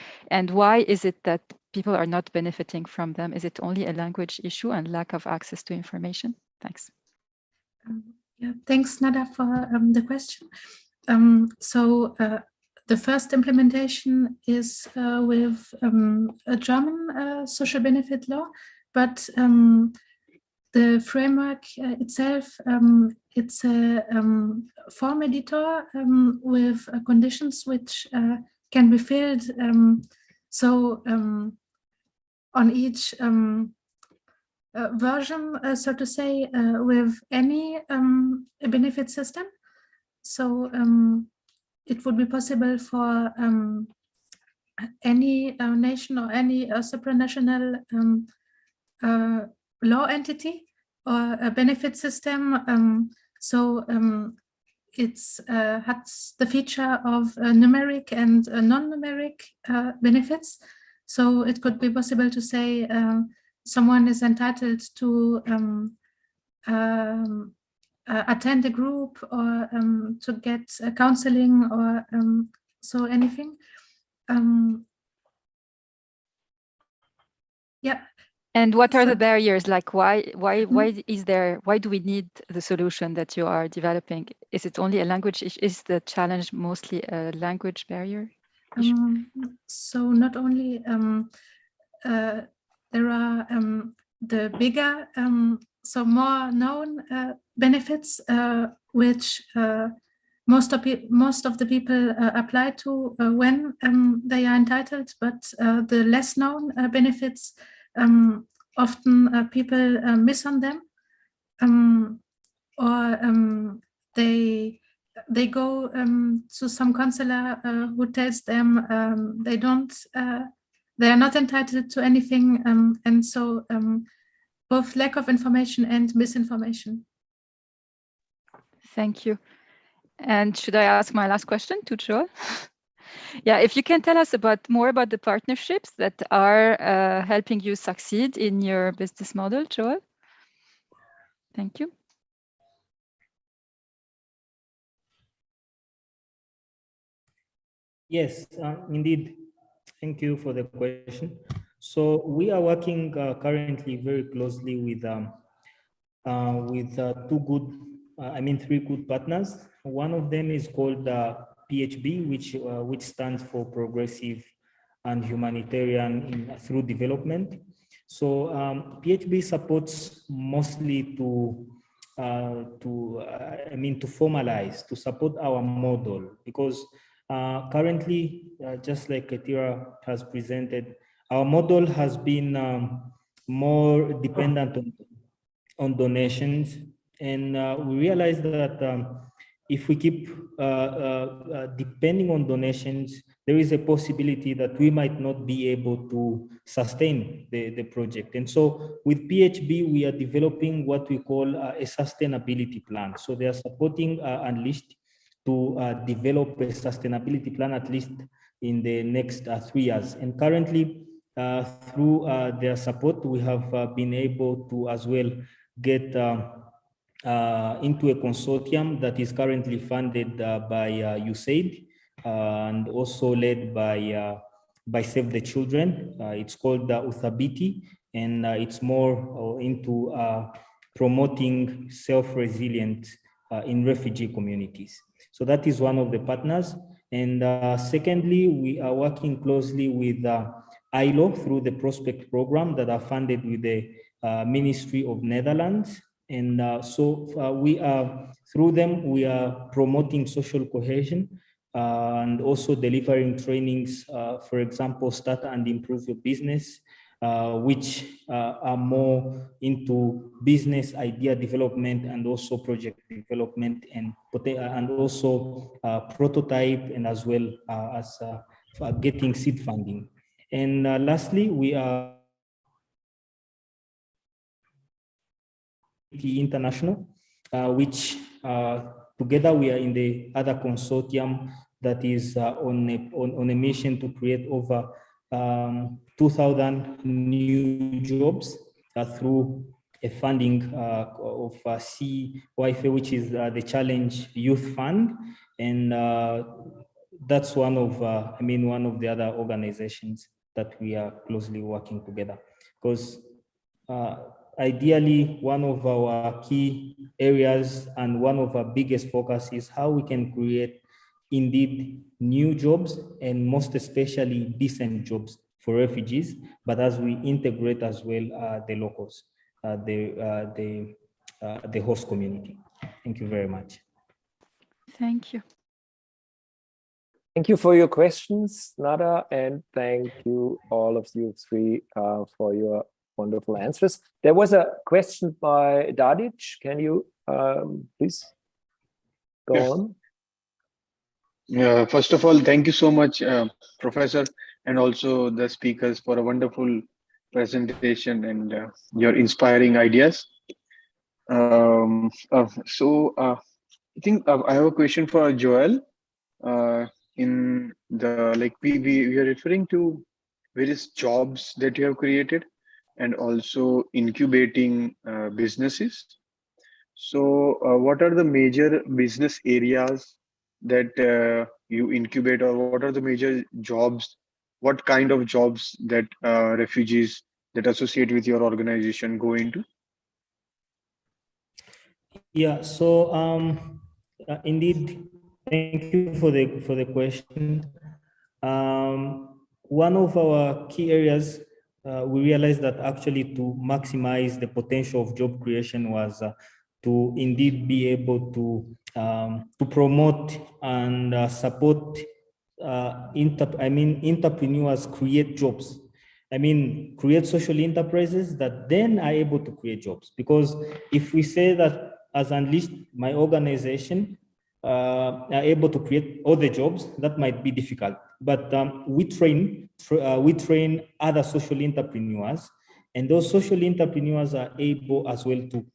why is it that people are not benefiting from them? Is it only a language issue and lack of access to information? Thanks. Yeah, thanks, Nada, for the question. The first implementation is with a German social benefit law, but the framework itself, it's a form editor with conditions which can be filled. On each version, so to say, with any benefit system. So it would be possible for any nation or any supranational law entity or a benefit system. It's has the feature of numeric and non-numeric benefits. So it could be possible to say someone is entitled to attend a group or to get counseling or so anything. Yeah. And what are the barriers? Like why do we need the solution that you are developing? Is it only a language? Is the challenge mostly a language barrier? So not only there are the bigger, so more known benefits which most of the people apply to when they are entitled, but the less known benefits often people miss on them, or they go to some counselor who tells them they are not entitled to anything, and so both lack of information and misinformation. Thank you. And should I ask my last question to Joel? Yeah, if you can tell us more about the partnerships that are helping you succeed in your business model, Joel. Thank you. Yes, indeed. Thank you for the question. So we are working currently very closely with three good partners. One of them is called PHB, which stands for Progressive and Humanitarian through Development. So PHB supports mostly to formalize, to support our model, because currently, just like Khatira has presented, our model has been more dependent on donations, and we realize that if we keep depending on donations, there is a possibility that we might not be able to sustain the project. And so with PHB, we are developing what we call a sustainability plan. So they are supporting Unleashed to develop a sustainability plan, at least in the next 3 years. And currently, through their support, we have been able to as well get into a consortium that is currently funded by USAID and also led by Save the Children. It's called Uthabiti, and it's more into promoting self-resilience in refugee communities. So that is one of the partners. And secondly, we are working closely with ILO through the Prospect program that are funded with the Ministry of Netherlands. And we are, through them, we are promoting social cohesion and also delivering trainings, for example, start and improve your business, which are more into business idea development and also project development and also prototype, and as well as getting seed funding. And lastly, we are International, which together we are in the other consortium that is on a mission to create over 2,000 new jobs through a funding of CYFA, which is the Challenge Youth Fund. And that's one of, one of the other organizations that we are closely working together. Because ideally, one of our key areas and one of our biggest focus is how we can create indeed new jobs, and most especially decent jobs for refugees, but as we integrate as well the locals, the host community. Thank you very much. Thank you. Thank you for your questions, Nada, and thank you all of you three for your wonderful answers. There was a question by Dadhich. Can you please go on? First of all, thank you so much, Professor, and also the speakers for a wonderful presentation and your inspiring ideas. I think I have a question for Joel. In the we are referring to various jobs that you have created, and also incubating businesses. So what are the major business areas that you incubate, or what are the major jobs, what kind of jobs that refugees that associate with your organization go into? Yeah, so indeed, thank you for the question. One of our key areas, we realized that actually to maximize the potential of job creation was to indeed be able to promote and support entrepreneurs create jobs. Create social enterprises that then are able to create jobs. Because if we say that as Unleashed, my organization are able to create all the jobs, that might be difficult. But we train other social entrepreneurs, and those social entrepreneurs are able as well to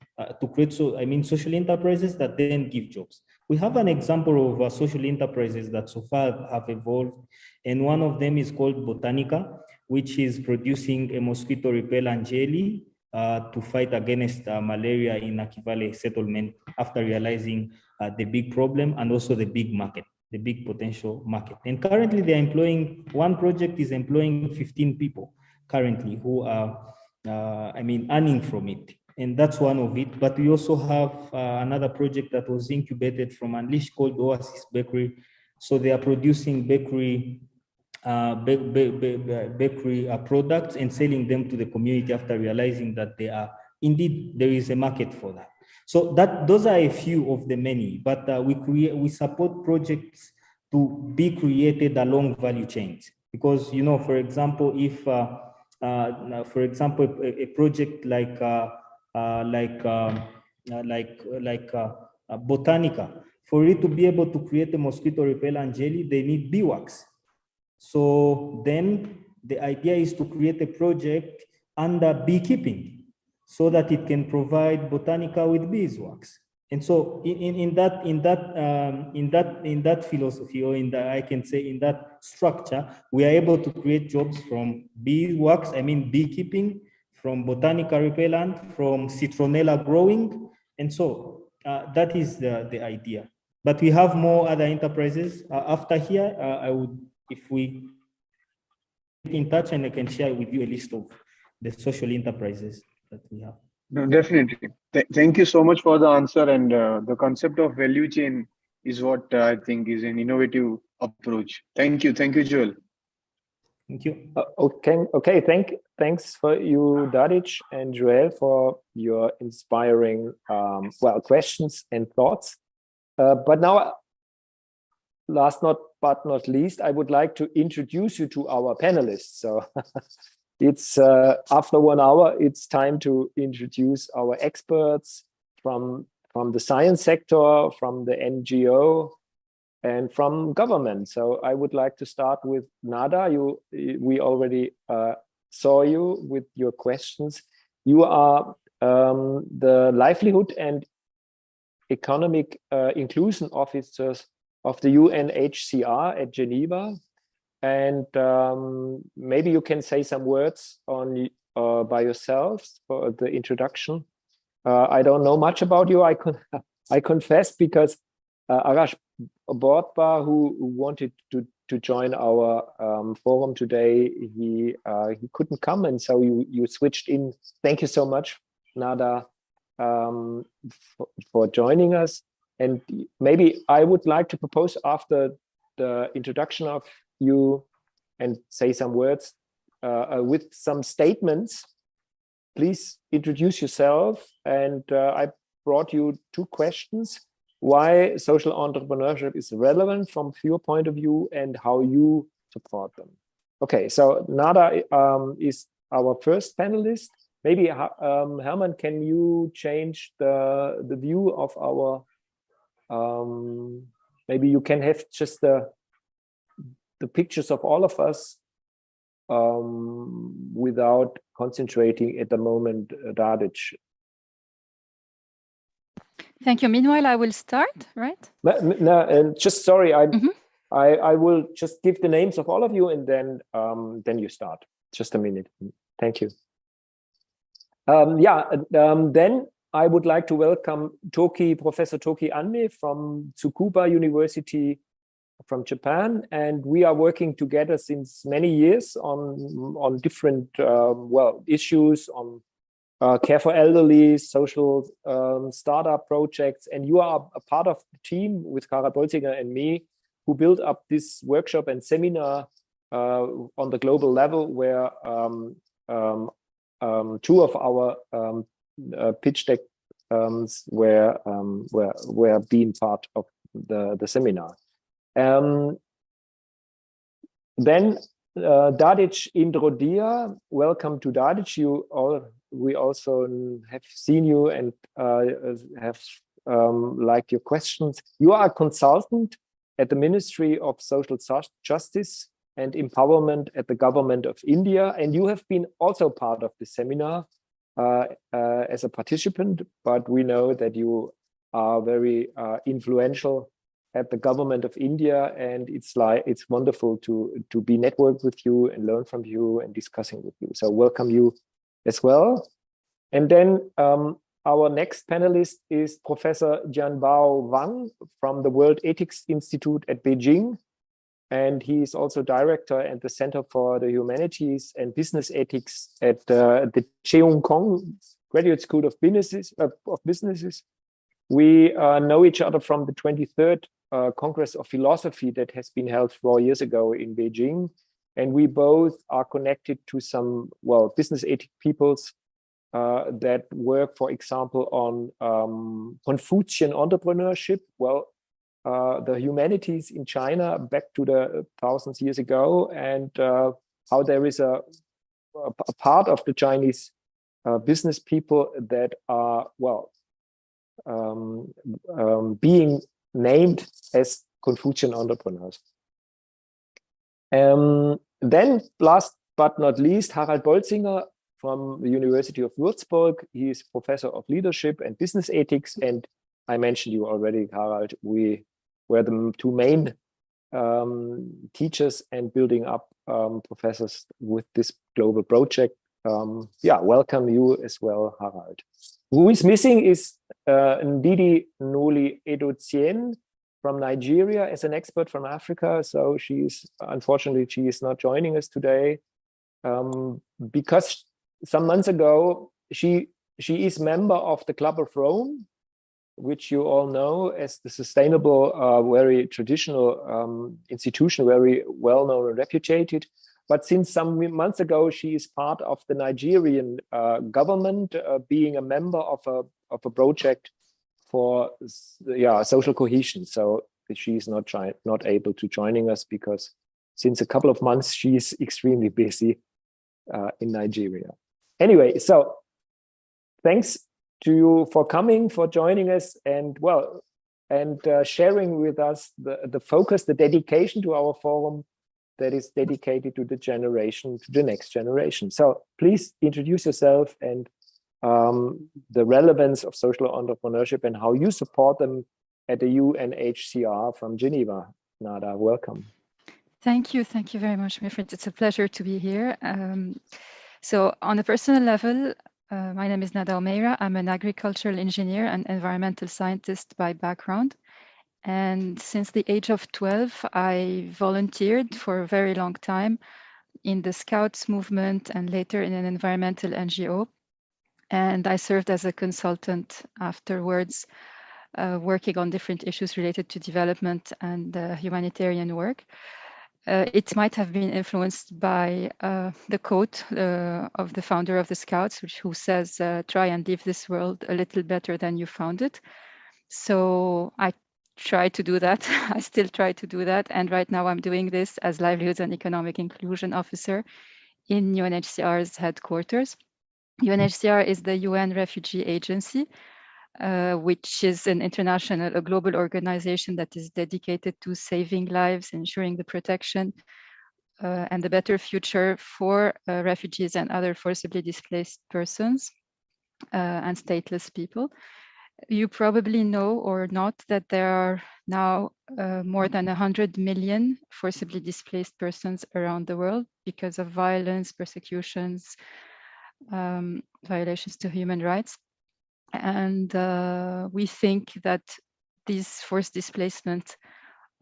create social enterprises that then give jobs. We have an example of social enterprises that so far have evolved, and one of them is called Botanica, which is producing a mosquito repellent jelly to fight against malaria in Akivale settlement, after realizing the big problem and also the big market, the big potential market. And currently they're employing, one project is employing 15 people currently who are, earning from it. And that's one of it. But we also have another project that was incubated from Unleashed called Oasis Bakery. So they are producing bakery products and selling them to the community after realizing that there is a market for that. So those are a few of the many, but we support projects to be created along value chains. Because, for example, if a project like Botanica, for it to be able to create a mosquito repellent jelly, they need beeswax. So then the idea is to create a project under beekeeping so that it can provide Botanica with beeswax. And so in that philosophy, or in that structure, we are able to create jobs from beeswax, beekeeping, from Botanica repellent, from citronella growing. And so that is the idea. But we have more other enterprises. After here, if we get in touch, and I can share with you a list of the social enterprises that we have. No, definitely. Thank you so much for the answer. And the concept of value chain is what I think is an innovative approach. Thank you. Thank you, Joel. Thank you. Okay. Thanks for you, Dadhich and Joel, for your inspiring questions and thoughts. But now, last but not least, I would like to introduce you to our panelists. So it's after 1 hour, it's time to introduce our experts from the science sector, from the NGO, and from government. So I would like to start with Nada. We already saw you with your questions. You are the livelihood and economic inclusion officers of the UNHCR at Geneva. And maybe you can say some words on by yourselves for the introduction. I don't know much about you. I confess, because Arash Bordba, who wanted to join our forum today, he couldn't come, and so you switched in. Thank you so much, Nada, for joining us. And maybe I would like to propose, after the introduction of you, and say some words with some statements. Please introduce yourself. And I brought you 2 questions: why social entrepreneurship is relevant from your point of view, and how you support them. Okay, so Nada is our first panelist. Maybe Herman, can you change the view of our? Maybe you can have just the pictures of all of us without concentrating at the moment, Dadhich. Thank you. Meanwhile, I will start, right? No, and just sorry, I will just give the names of all of you, and then you start. Just a minute. Thank you. Then I would like to welcome Tokie, Professor Tokie Anme from Tsukuba University from Japan, and we are working together since many years on different issues on care for elderly, social startup projects, and you are a part of the team with Harald Bolsinger and me who built up this workshop and seminar on the global level, where 2 of our pitch deck were being part of the seminar. Then Dadhich Indrodia, welcome to Dadhich. We also have seen you and have liked your questions. You are a consultant at the Ministry of Social Justice and Empowerment at the Government of India, and you have been also part of the seminar as a participant, but we know that you are very influential at the Government of India, and it's wonderful to be networked with you and learn from you and discussing with you. So welcome you as well. And then our next panelist is Professor Jian Wang from the World Ethics Institute at Beijing, and he is also director at the Center for the Humanities and Business Ethics at the Cheung Graduate School of Businesses. We know each other from the 23rd Congress of Philosophy that has been held 4 years ago in Beijing, and we both are connected to some business ethic peoples that work, for example, on Confucian entrepreneurship. The humanities in China back to the thousands years ago, and how there is a part of the Chinese business people that are being named as Confucian entrepreneurs. Then, last but not least, Harald Bolsinger from the University of Würzburg. He is professor of leadership and business ethics, and I mentioned you already, Harald. We were the 2 main teachers and building up professors with this global project. Welcome you as well, Harald. Who is missing is Ndidi Noli Edotien from Nigeria as an expert from Africa. So unfortunately, she is not joining us today because some months ago, she is member of the Club of Rome, which you all know as the sustainable, very traditional institution, very well known and reputed. but since some months ago, she is part of the Nigerian government, being a member of a project for social cohesion. So she's not able to joining us because since a couple of months she's extremely busy in Nigeria. Anyway, so thanks to you for coming, for joining us, and sharing with us the focus, the dedication to our forum that is dedicated to the next generation. So please introduce yourself and the relevance of social entrepreneurship and how you support them at the UNHCR from Geneva. Nada, welcome. Thank you very much, Winfried. It's a pleasure to be here. So on a personal level, my name is Nada Omeira. I'm an agricultural engineer and environmental scientist by background. And since the age of 12, I volunteered for a very long time in the Scouts movement and later in an environmental NGO. And I served as a consultant afterwards, working on different issues related to development and humanitarian work. It might have been influenced by the quote of the founder of the Scouts, who says, try and leave this world a little better than you found it. So I try to do that. I still try to do that. And right now I'm doing this as Livelihoods and Economic Inclusion Officer in UNHCR's headquarters. UNHCR is the UN Refugee Agency, which is a global organization that is dedicated to saving lives, ensuring the protection and the better future for refugees and other forcibly displaced persons and stateless people. You probably know or not that there are now more than 100 million forcibly displaced persons around the world because of violence, persecutions, violations to human rights. And we think that these forced displacements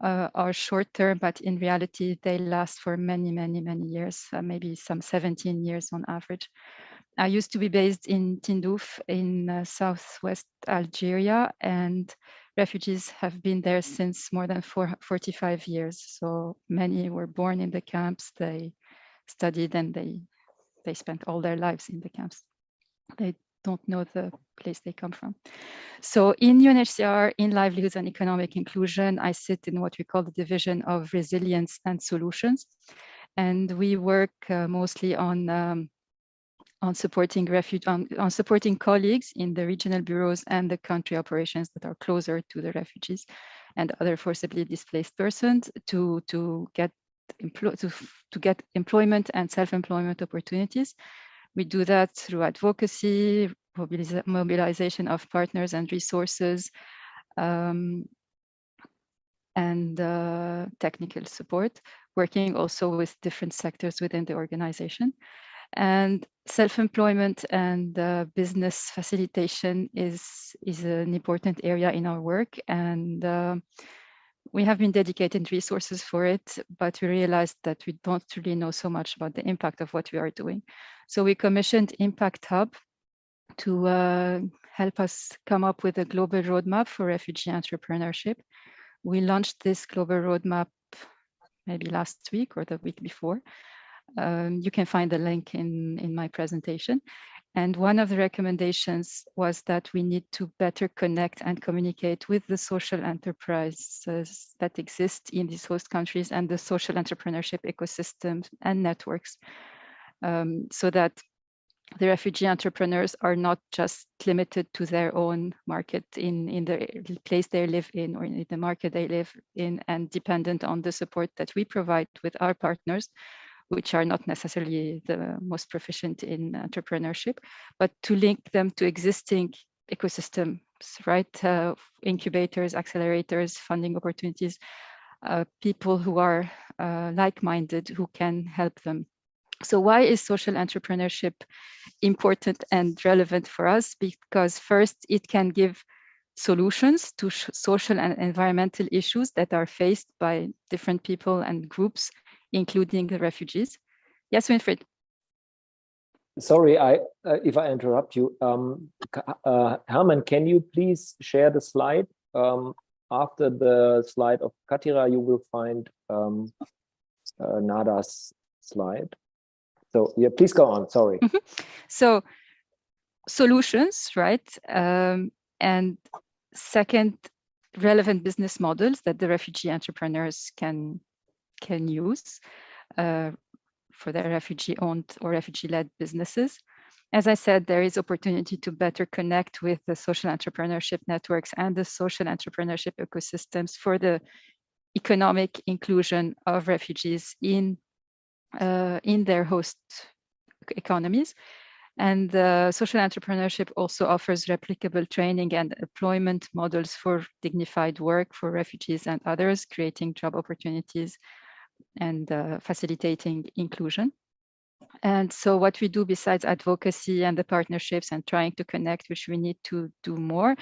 are short-term, but in reality, they last for many, many, many years, maybe some 17 years on average. I used to be based in Tindouf in southwest Algeria, and refugees have been there since more than 45 years. So many were born in the camps, they studied, and they spent all their lives in the camps. They don't know the place they come from. So in UNHCR, in Livelihoods and Economic Inclusion, I sit in what we call the Division of Resilience and Solutions. And we work mostly on supporting on supporting colleagues in the regional bureaus and the country operations that are closer to the refugees and other forcibly displaced persons to get employment and self-employment opportunities. We do that through advocacy, mobilization of partners and resources, and technical support, working also with different sectors within the organization. And self-employment and business facilitation is an important area in our work. And we have been dedicating resources for it, but we realized that we don't really know so much about the impact of what we are doing. So we commissioned Impact Hub to help us come up with a global roadmap for refugee entrepreneurship. We launched this global roadmap maybe last week or the week before. You can find the link in my presentation. And one of the recommendations was that we need to better connect and communicate with the social enterprises that exist in these host countries and the social entrepreneurship ecosystems and networks, so that the refugee entrepreneurs are not just limited to their own market in the place they live in or in the market they live in and dependent on the support that we provide with our partners, which are not necessarily the most proficient in entrepreneurship, but to link them to existing ecosystems, right? Incubators, accelerators, funding opportunities, people who are like-minded who can help them. So why is social entrepreneurship important and relevant for us? Because first, it can give solutions to social and environmental issues that are faced by different people and groups, including the refugees. Yes, Winfried. Sorry, if I interrupt you. Herman, can you please share the slide? After the slide of Khatira, you will find Nada's slide. So yeah, please go on. Sorry. So solutions, right? And second, relevant business models that the refugee entrepreneurs can use for their refugee-owned or refugee-led businesses. As I said, there is opportunity to better connect with the social entrepreneurship networks and the social entrepreneurship ecosystems for the economic inclusion of refugees in their host economies. And social entrepreneurship also offers replicable training and employment models for dignified work for refugees and others, creating job opportunities and facilitating inclusion. And so what we do besides advocacy and the partnerships and trying to connect, which we need to do more,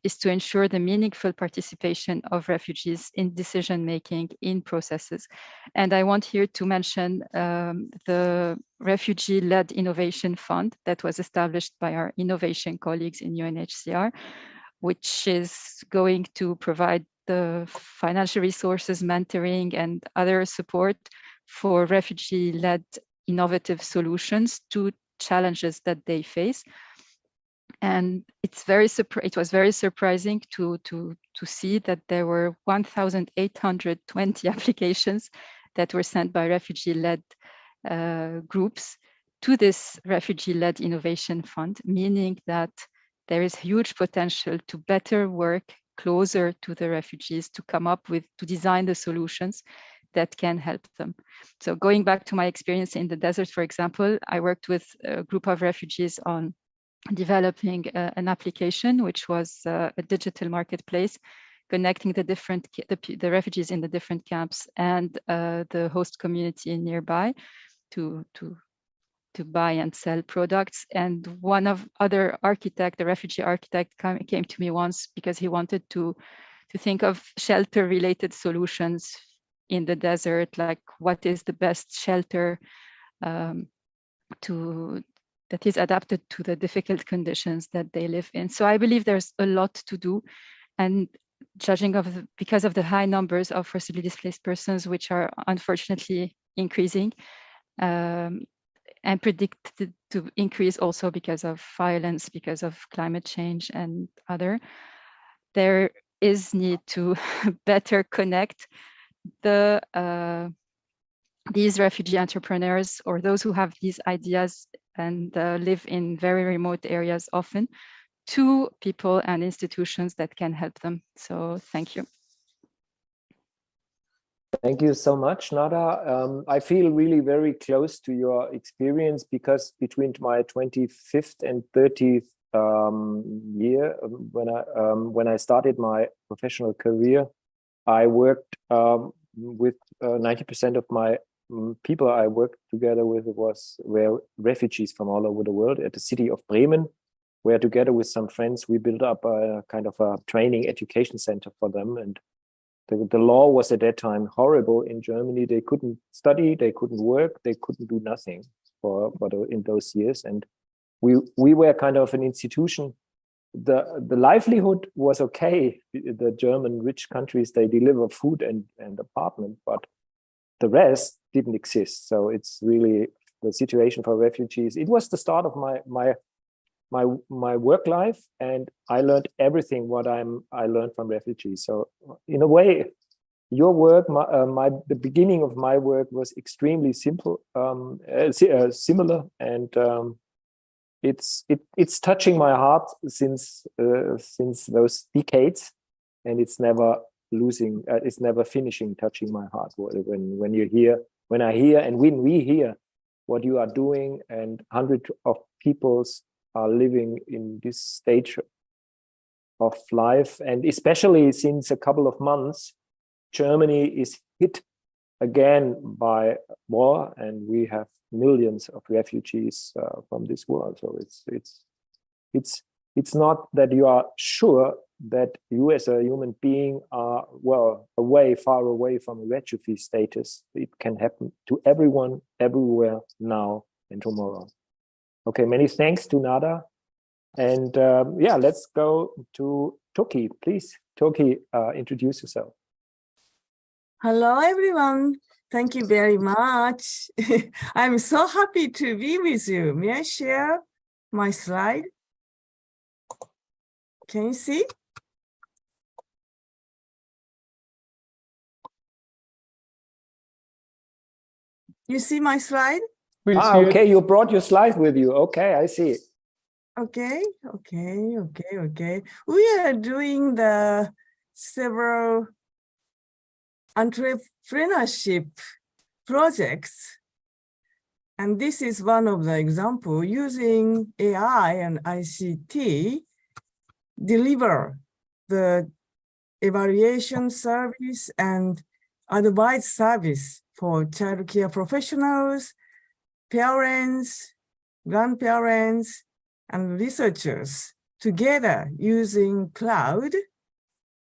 is to ensure the meaningful participation of refugees in decision-making in processes. And I want here to mention the Refugee-Led Innovation Fund that was established by our innovation colleagues in UNHCR, which is going to provide the financial resources, mentoring, and other support for refugee-led innovative solutions to challenges that they face. And it was very surprising to see that there were 1,820 applications that were sent by refugee-led groups to this refugee-led innovation fund, meaning that there is huge potential to better work closer to the refugees, to come up with, to design the solutions that can help them. So going back to my experience in the desert, for example, I worked with a group of refugees on developing an application, which was a digital marketplace, connecting the refugees in the different camps and the host community nearby to buy and sell products. And one of other architect, the refugee architect, came to me once because he wanted to think of shelter-related solutions in the desert, like what is the best shelter that is adapted to the difficult conditions that they live in. So I believe there's a lot to do, and because of the high numbers of forcibly displaced persons, which are unfortunately increasing and predicted to increase also because of violence, because of climate change and other, there is need to better connect these refugee entrepreneurs or those who have these ideas and live in very remote areas often to people and institutions that can help them. So thank you. Thank you so much, Nada. I feel really very close to your experience because between my 25th and 30th year, when I started my professional career, I worked with 90% of my people I worked together with were refugees from all over the world at the city of Bremen, where together with some friends we built up a kind of a training education center for them. And the law was at that time horrible in Germany. They couldn't study, they couldn't work, they couldn't do nothing in those years. And we were kind of an institution. The livelihood was okay. The German rich countries, they deliver food and apartment, but the rest didn't exist. So it's really the situation for refugees. It was the start of my work life, and I learned everything what I learned from refugees. So in a way, your work, the beginning of my work was extremely simple, similar, and it's touching my heart since those decades, and it's never finishing touching my heart when I hear and when we hear what you are doing, and hundreds of peoples are living in this stage of life. And especially since a couple of months, Germany is hit again by war, and we have millions of refugees from this world. So it's not that you are sure that you as a human being are far away from refugee status. It can happen to everyone, everywhere, now and tomorrow. Okay, many thanks to Nada. And let's go to Tokie. Please, Tokie, introduce yourself. Hello, everyone. Thank you very much. I'm so happy to be with you. May I share my slide? Can you see? You see my slide? Okay, you brought your slide with you. Okay, I see. Okay. We are doing the several entrepreneurship projects. And this is one of the examples using AI and ICT, deliver the evaluation service and advice service for child care professionals, parents, grandparents, and researchers together using cloud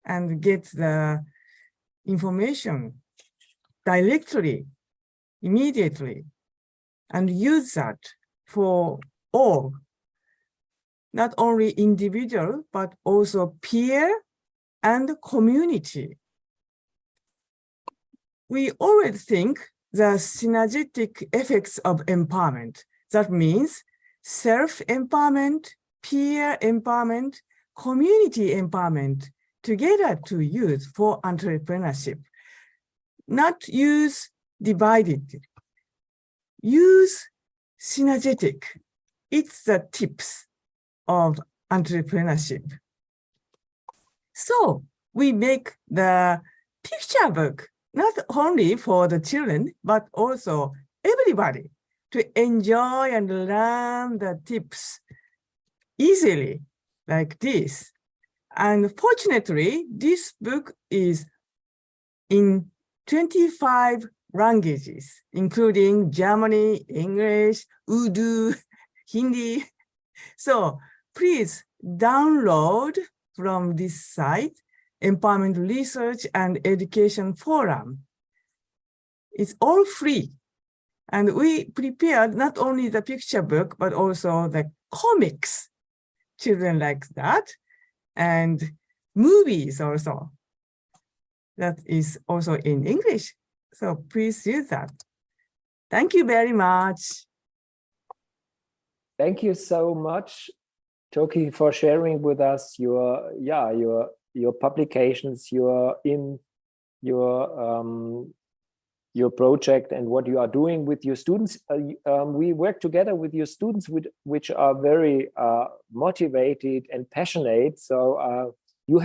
and get the information directly, immediately, and use that for all, not only individual, but also peer and community. We always think the synergetic effects of empowerment. That means self-empowerment, peer empowerment, community empowerment together to use for entrepreneurship. Not use divided, use synergetic. It's the tips of entrepreneurship. So we make the picture book, not only for the children, but also everybody to enjoy and learn the tips easily like this. And fortunately, this book is in 25 languages, including German, English, Urdu, Hindi. So please download from this site, Empowerment Research and Education Forum. It's all free. And we prepared not only the picture book, but also the comics. Children like that. And movies also. That is also in English. So please use that. Thank you very much. Thank you so much, Tokie, for sharing with us your publications, your project and what you are doing with your students. We work together with your students, which are very motivated and passionate. So you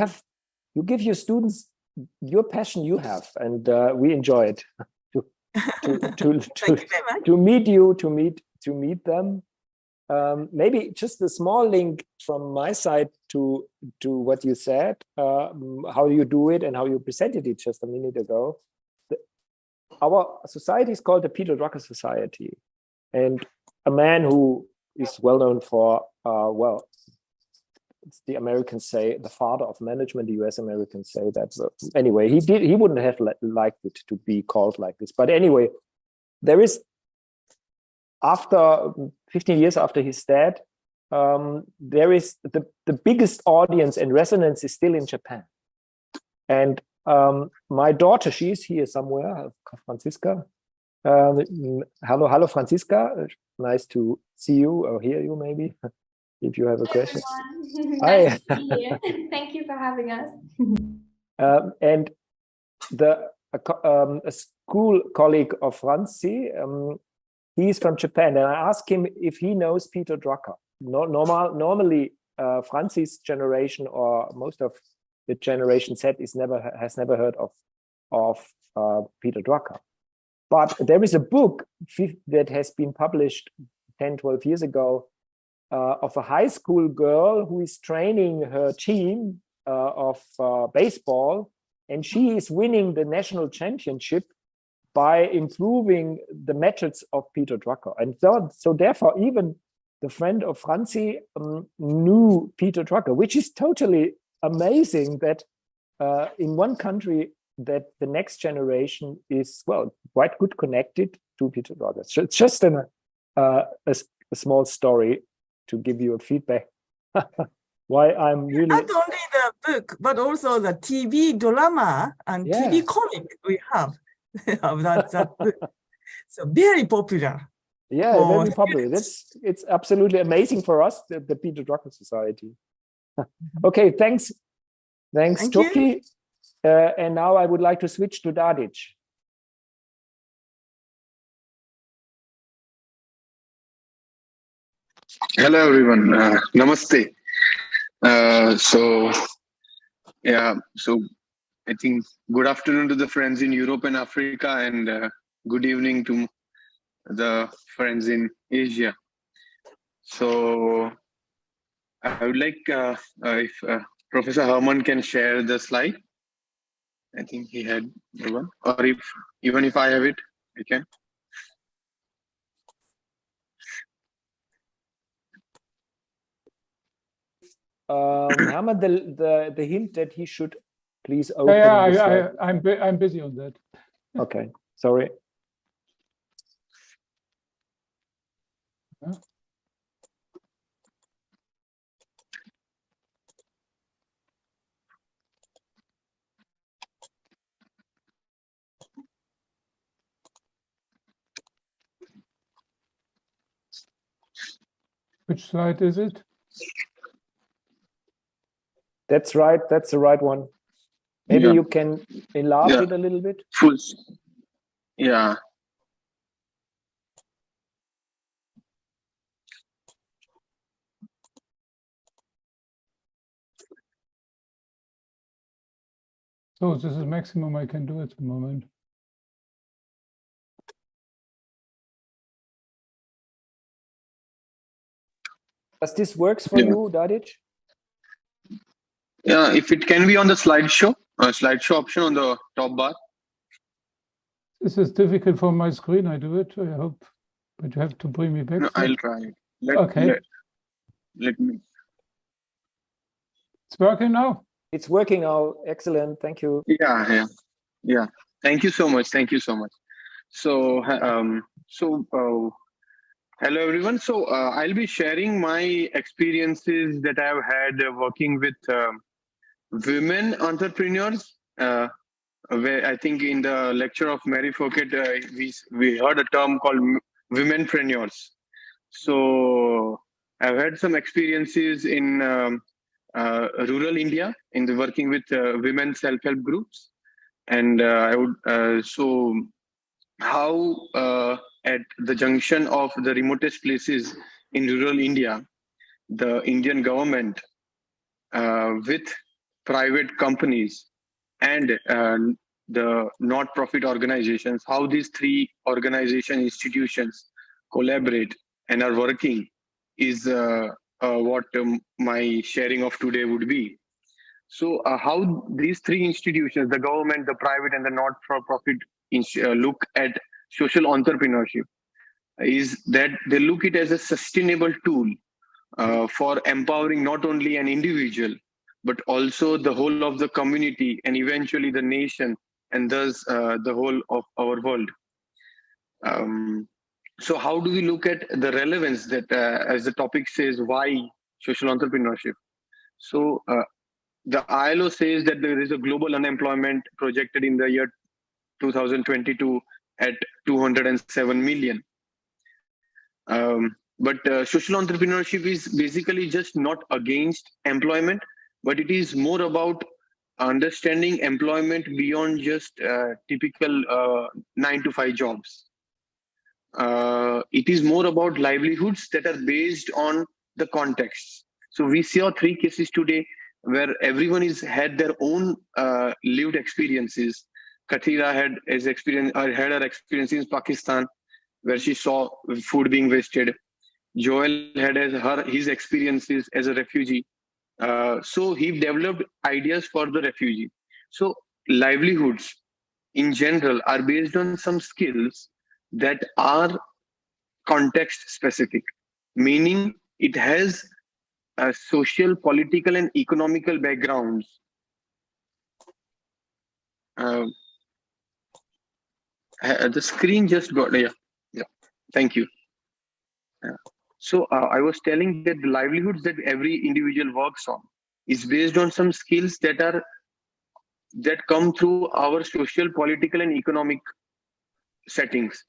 give your students your passion you have, and we enjoy it to meet you, to meet them. Maybe just a small link from my side to what you said, how you do it and how you presented it just a minute ago. Our society is called the Peter Drucker-Society, and a man who is well known for, well, the Americans say the father of management, the US Americans say that. So anyway, he wouldn't have liked it to be called like this. But anyway, there is, after 15 years after his death, there is the biggest audience and resonance is still in Japan. And my daughter, she is here somewhere, Franziska. Hello, Franziska. Nice to see you or hear you, maybe, if you have a question. Nice to be here. Thank you for having us. And a school colleague of Franzi, he's from Japan, and I asked him if he knows Peter Drucker. Normally, Franzi's generation or most of the generation Z has never heard of Peter Drucker. But there is a book that has been published 10, 12 years ago of a high school girl who is training her team of baseball, and she is winning the national championship by improving the methods of Peter Drucker. And so therefore, even the friend of Franzi knew Peter Drucker, which is totally amazing that in one country that the next generation is, well, quite good connected to Peter Drucker. So it's just a small story to give you a feedback why I'm really... Not only the book, but also the TV drama and TV comic we have. So very popular. Yeah, very popular. It's absolutely amazing for us, the Peter Drucker Society. Okay, thanks, Thank Tokie. And now I would like to switch to Dadhich. Hello, everyone. Namaste. So I think good afternoon to the friends in Europe and Africa, and good evening to the friends in Asia. So I would like if Professor Herman can share the slide. I think he had one, or even if I have it, I can. Herman, the hint that he should please open. Yeah, I'm busy on that. Okay, sorry. Which slide is it? That's right. That's the right one. Maybe you can enlarge it a little bit. Full. Yeah. So this is maximum I can do at the moment. Does this works for you, Dadhich? Yeah, if it can be on the slideshow option on the top bar. This is difficult for my screen. I do it. I hope, but you have to bring me back. No, I'll try it. Let me. It's working now. It's working now. Excellent. Thank you. Yeah. Thank you so much. So, hello everyone. So I'll be sharing my experiences that I've had working with women entrepreneurs. Where I think in the lecture of Mary Fouquet, we heard a term called womenpreneurs. So I've had some experiences in rural India in the working with women self-help groups, and I would so how at the junction of the remotest places in rural India, the Indian government with private companies and the not-profit organizations, how these three institutions collaborate and are working is what my sharing of today would be. So how these three institutions, the government, the private, and the not-for-profit look at social entrepreneurship is that they look it as a sustainable tool for empowering not only an individual, but also the whole of the community and eventually the nation, and thus the whole of our world. So how do we look at the relevance that, as the topic says, why social entrepreneurship? So the ILO says that there is a global unemployment projected in the year 2022 at 207 million. But social entrepreneurship is basically just not against employment, but it is more about understanding employment beyond just typical 9-to-5 jobs. It is more about livelihoods that are based on the context. So we saw three cases today where everyone had their own lived experiences. Khatira had her experience in Pakistan, where she saw food being wasted. Joel had his experiences as a refugee. So he developed ideas for the refugee. So livelihoods in general are based on some skills that are context specific, meaning it has social, political, and economical backgrounds. The screen just got, yeah. Thank you. So I was telling that the livelihoods that every individual works on is based on some skills that come through our social, political, and economic settings.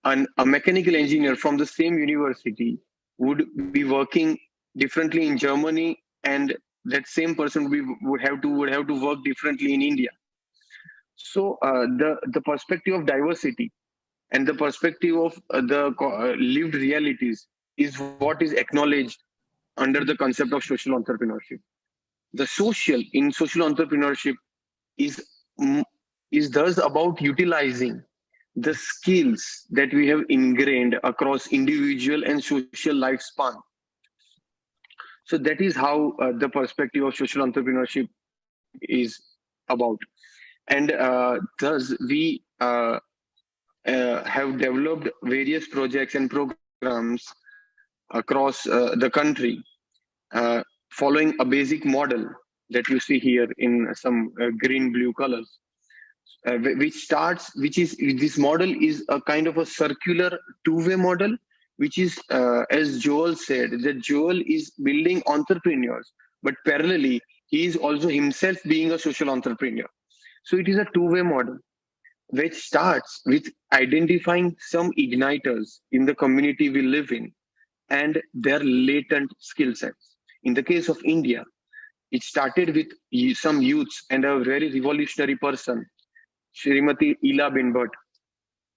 And a mechanical engineer from the same university would be working differently in Germany, and that same person would have to work differently in India. So the perspective of diversity and the perspective of the lived realities is what is acknowledged under the concept of social entrepreneurship. The social in social entrepreneurship is is thus about utilizing the skills that we have ingrained across individual and social lifespan. So that is how the perspective of social entrepreneurship is about. And thus we have developed various projects and programs across the country, following a basic model that you see here in some green blue colors, which is this model is a kind of a circular two-way model, which is as Joel said, that Joel is building entrepreneurs, but parallelly he is also himself being a social entrepreneur. So it is a two-way model which starts with identifying some igniters in the community we live in and their latent skill sets. In the case of India, it started with some youths and a very revolutionary person, Srimati Ila bin Bhatt,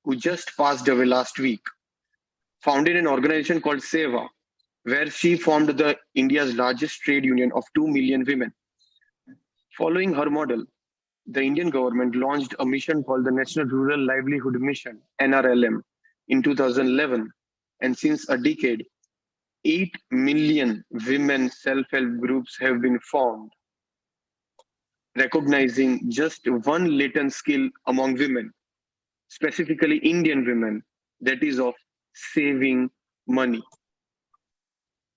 who just passed away last week, founded an organization called Seva, where she formed the India's largest trade union of 2 million women. Following her model, the Indian government launched a mission called the National Rural Livelihood Mission, NRLM, in 2011. And since a decade, 8 million women self-help groups have been formed, recognizing just one latent skill among women, specifically Indian women, that is of saving money.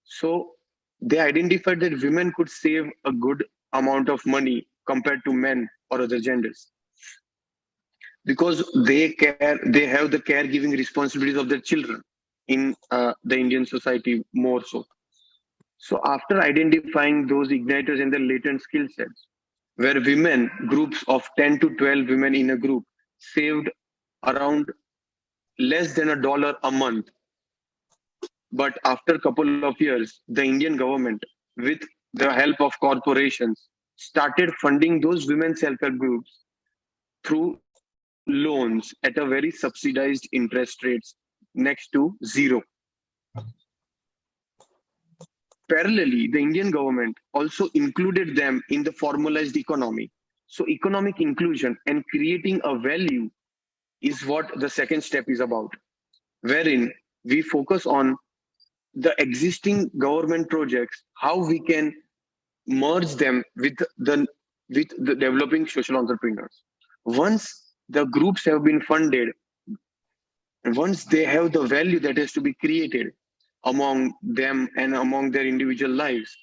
So they identified that women could save a good amount of money compared to men or other genders, because they have the caregiving responsibilities of their children in the Indian society more so. So after identifying those igniters and their latent skill sets, where women, groups of 10 to 12 women in a group, saved around less than $1 a month. But after a couple of years, the Indian government, with the help of corporations, started funding those women self-help groups through loans at a very subsidized interest rates next to zero. Parallelly, the Indian government also included them in the formalized economy. So economic inclusion and creating a value is what the second step is about, wherein we focus on the existing government projects, how we can merge them with the developing social entrepreneurs. Once the groups have been funded, once they have the value that has to be created among them and among their individual lives,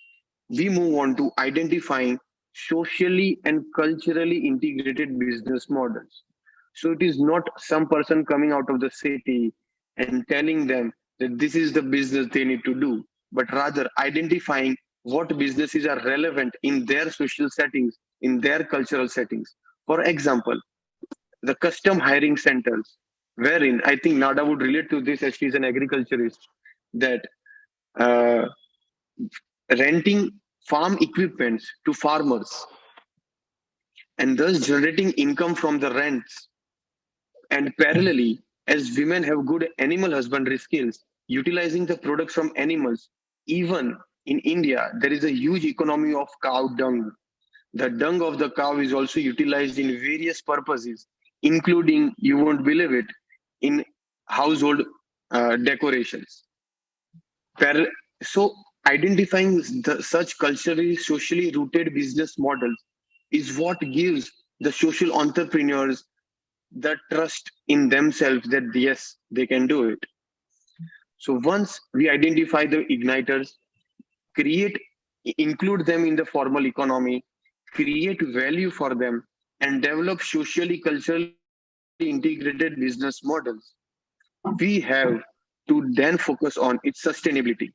we move on to identifying socially and culturally integrated business models. So it is not some person coming out of the city and telling them that this is the business they need to do, but rather identifying what businesses are relevant in their social settings, in their cultural settings. For example, the custom hiring centers, wherein I think Nada would relate to this as she's an agriculturist, that renting farm equipments to farmers and thus generating income from the rents. And parallelly, as women have good animal husbandry skills, utilizing the products from animals, even in India, there is a huge economy of cow dung. The dung of the cow is also utilized in various purposes, including, you won't believe it, in household decorations. So identifying such culturally, socially rooted business models is what gives the social entrepreneurs the trust in themselves that yes, they can do it. So once we identify the igniters, include them in the formal economy, create value for them, and develop socially, culturally integrated business models, we have to then focus on its sustainability.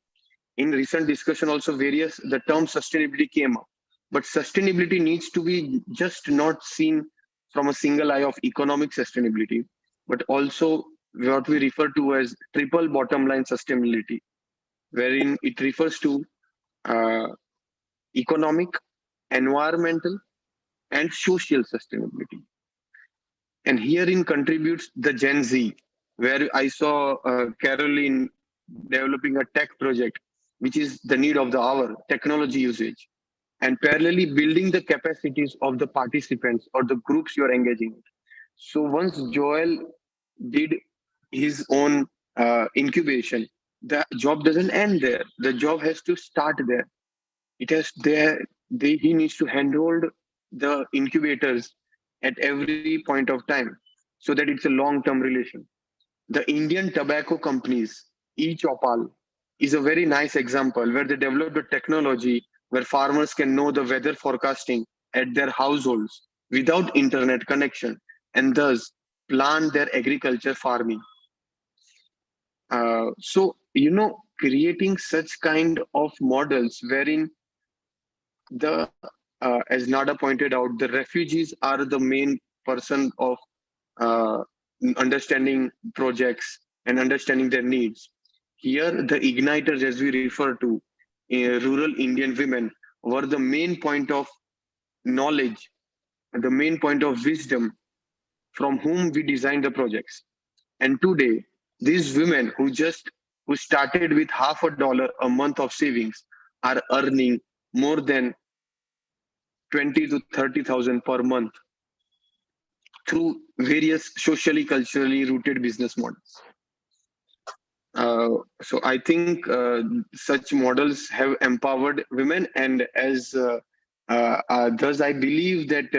In recent discussion also the term sustainability came up, but sustainability needs to be just not seen from a single eye of economic sustainability. but also what we refer to as triple bottom line sustainability, wherein it refers to economic, environmental, and social sustainability. And herein contributes the Gen Z, where I saw Caroline developing a tech project, which is the need of the hour, technology usage, and parallelly building the capacities of the participants or the groups you're engaging with. So once Joel did his own incubation, the job doesn't end there. The job has to start there. It has he needs to handhold the incubators at every point of time so that it's a long-term relation. The Indian tobacco companies, e-Chopal, is a very nice example where they developed a technology where farmers can know the weather forecasting at their households without internet connection and thus plan their agriculture farming. So, creating such kind of models wherein as Nada pointed out, the refugees are the main person of understanding projects and understanding their needs. Here, the igniters, as we refer to, rural Indian women, were the main point of knowledge, the main point of wisdom from whom we designed the projects. And today, these women who started with $50 a month of savings are earning more than 20 to 30,000 per month through various socially, culturally rooted business models. So I think such models have empowered women, and thus I believe that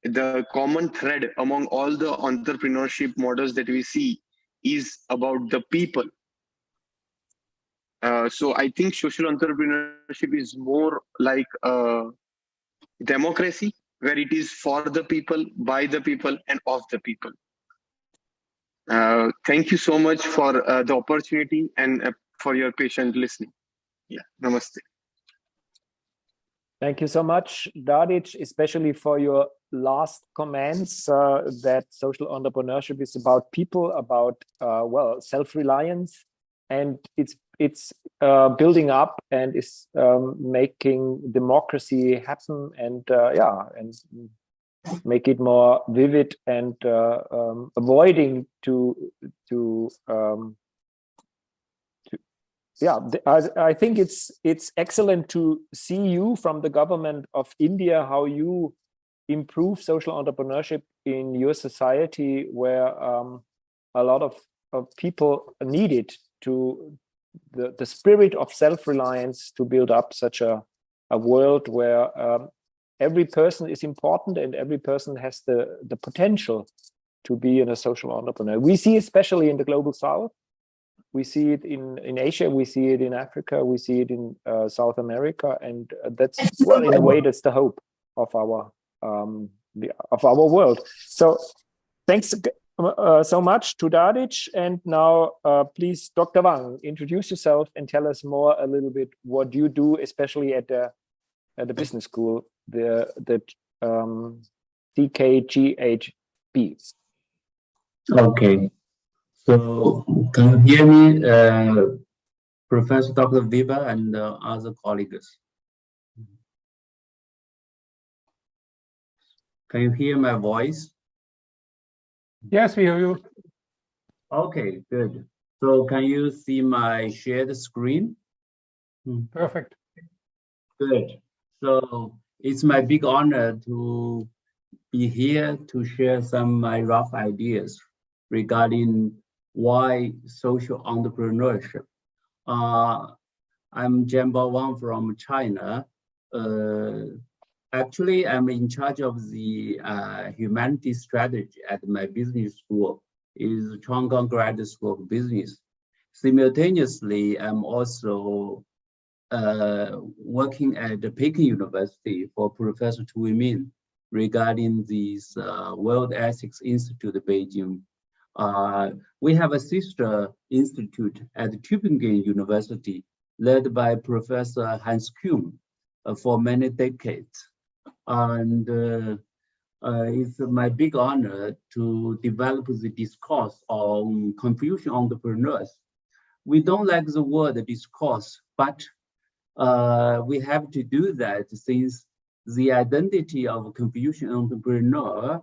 the common thread among all the entrepreneurship models that we see is about the people. So I think social entrepreneurship is more like democracy, where it is for the people, by the people, and of the people. Thank you so much for the opportunity and for your patient listening. Yeah, namaste. Thank you so much, Dadhich, especially for your last comments that social entrepreneurship is about people, about self-reliance, and it's building up and is making democracy happen, and make it more vivid and avoiding I think it's excellent to see you from the government of India, how you improve social entrepreneurship in your society, where a lot of people need it, to the spirit of self-reliance, to build up such a world where every person is important and every person has the potential to be a social entrepreneur. We see, especially in the global South, we see it in Asia, we see it in Africa, we see it in South America, and that's, well, in a way, that's the hope of our world. So thanks so much to Dadhich, and now please, Dr. Wang, introduce yourself and tell us more a little bit what you do, especially at the business school, the TKGHB. Okay. So can you hear me, Professor Dr. Viva and other colleagues? Can you hear my voice? Yes, we hear you. Okay, good. So can you see my shared screen? Perfect. Good. So it's my big honor to be here to share some of my rough ideas regarding why social entrepreneurship. I'm Jian Wang from China. Actually, I'm in charge of the humanities strategy at my business school, is Cheung Graduate School of Business. Simultaneously, I'm also working at the Peking University for Professor Amin regarding this World Ethics Institute of Beijing. We have a sister institute at Tübingen University led by Professor Cheung for many decades. And It's my big honor to develop the discourse on Confucian entrepreneurs. We don't like the word discourse, but we have to do that since the identity of Confucian entrepreneur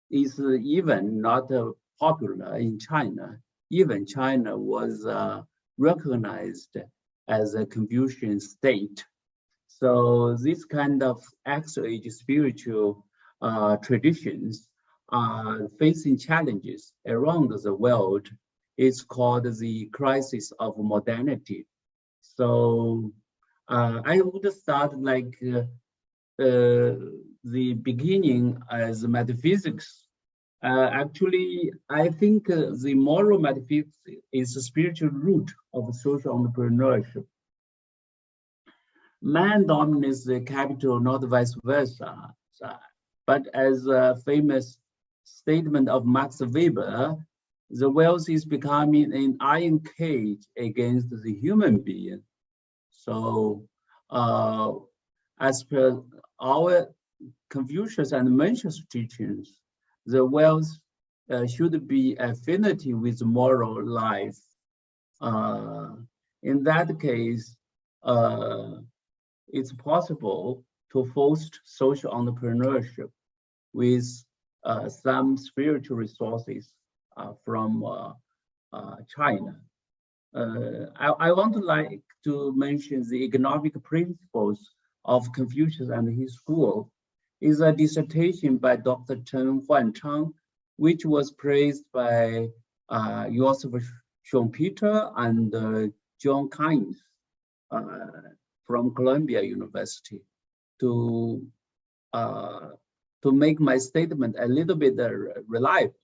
is even not popular in China. Even China was recognized as a Confucian state. So this kind of X-age spiritual traditions are facing challenges around the world. It's called the crisis of modernity. So I would start like the beginning as metaphysics. Actually, I think the moral metaphysics is the spiritual root of social entrepreneurship. Man dominates the capital, not vice versa. But as a famous statement of Max Weber, the wealth is becoming an iron cage against the human being. So as per our Confucius and Mencius teachings, the wealth should be affinity with moral life. In that case, it's possible to foster social entrepreneurship with some spiritual resources from China. I want to mention the economic principles of Confucius and his school. Is a dissertation by Dr. Cheung, which was praised by Joseph Schumpeter and John Keynes from Columbia University to make my statement a little bit reliable.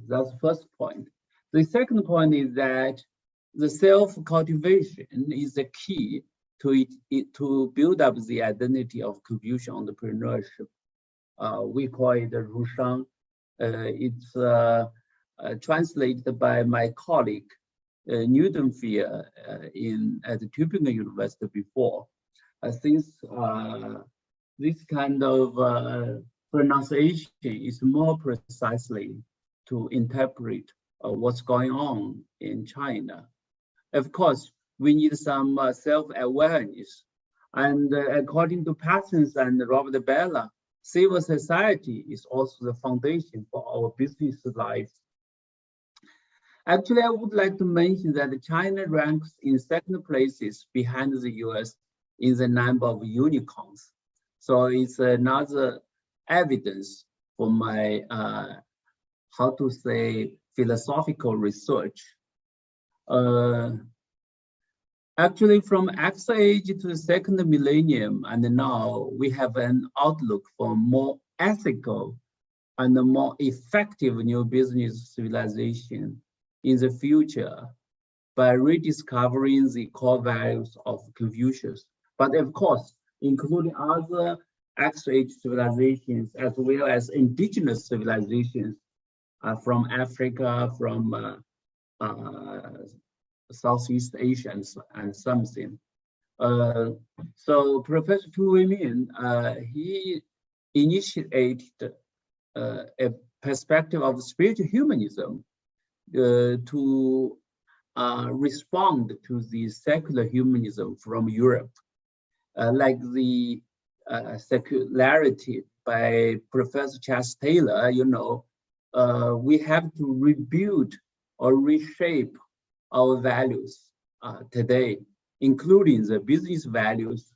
That's the first point. The second point is that the self-cultivation is the key to build up the identity of Confucian entrepreneurship. We call it Rushang. It's translated by my colleague Newtonfield at Tübingen University before. Since this kind of pronunciation is more precisely to interpret what's going on in China. Of course, we need some self-awareness. And according to Parsons and Robert Bella, civil society is also the foundation for our business life. Actually, I would like to mention that China ranks in second places behind the US in the number of unicorns. So it's another evidence for my, how to say, philosophical research. Actually, from X age to the second millennium and now, we have an outlook for more ethical and a more effective new business civilization in the future by rediscovering the core values of Confucius. But of course, including other X-age civilizations as well as indigenous civilizations from Africa, from Southeast Asia and something. So Professor Tu Weimin, he initiated a perspective of spiritual humanism to respond to the secular humanism from Europe, like the secularity by Professor Charles Taylor. You know, we have to rebuild or reshape our values today, including the business values.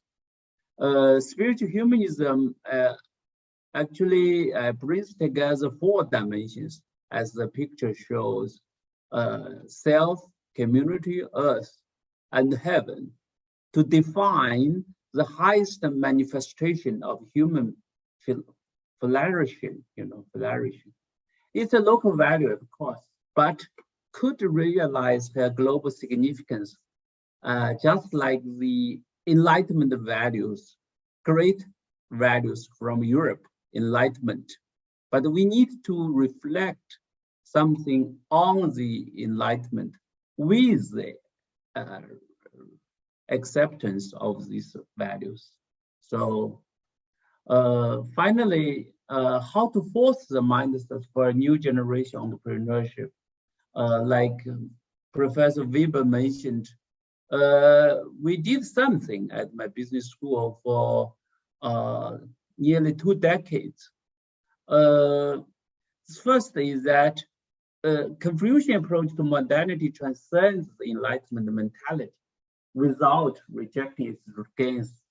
Spiritual humanism actually brings together 4 dimensions, as the picture shows: self, community, earth, and heaven, to define the highest manifestation of human flourishing, flourishing. It's a local value, of course, but could realize her global significance, just like the Enlightenment values, great values from Europe, Enlightenment. But we need to reflect something on the Enlightenment with the acceptance of these values. So finally, how to force the mindset for a new generation entrepreneurship. Like Professor Weber mentioned, we did something at my business school for nearly 2 decades. First is that Confucian approach to modernity transcends the Enlightenment mentality without rejecting its gains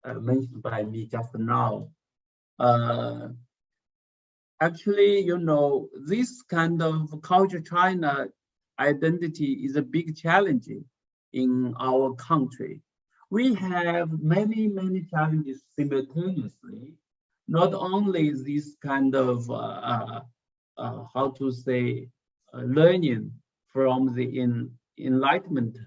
mentioned by me just now. Actually, you know, this kind of culture China identity is a big challenge in our country. We have many, many challenges simultaneously. Not only this kind of, how to say, learning from the Enlightenment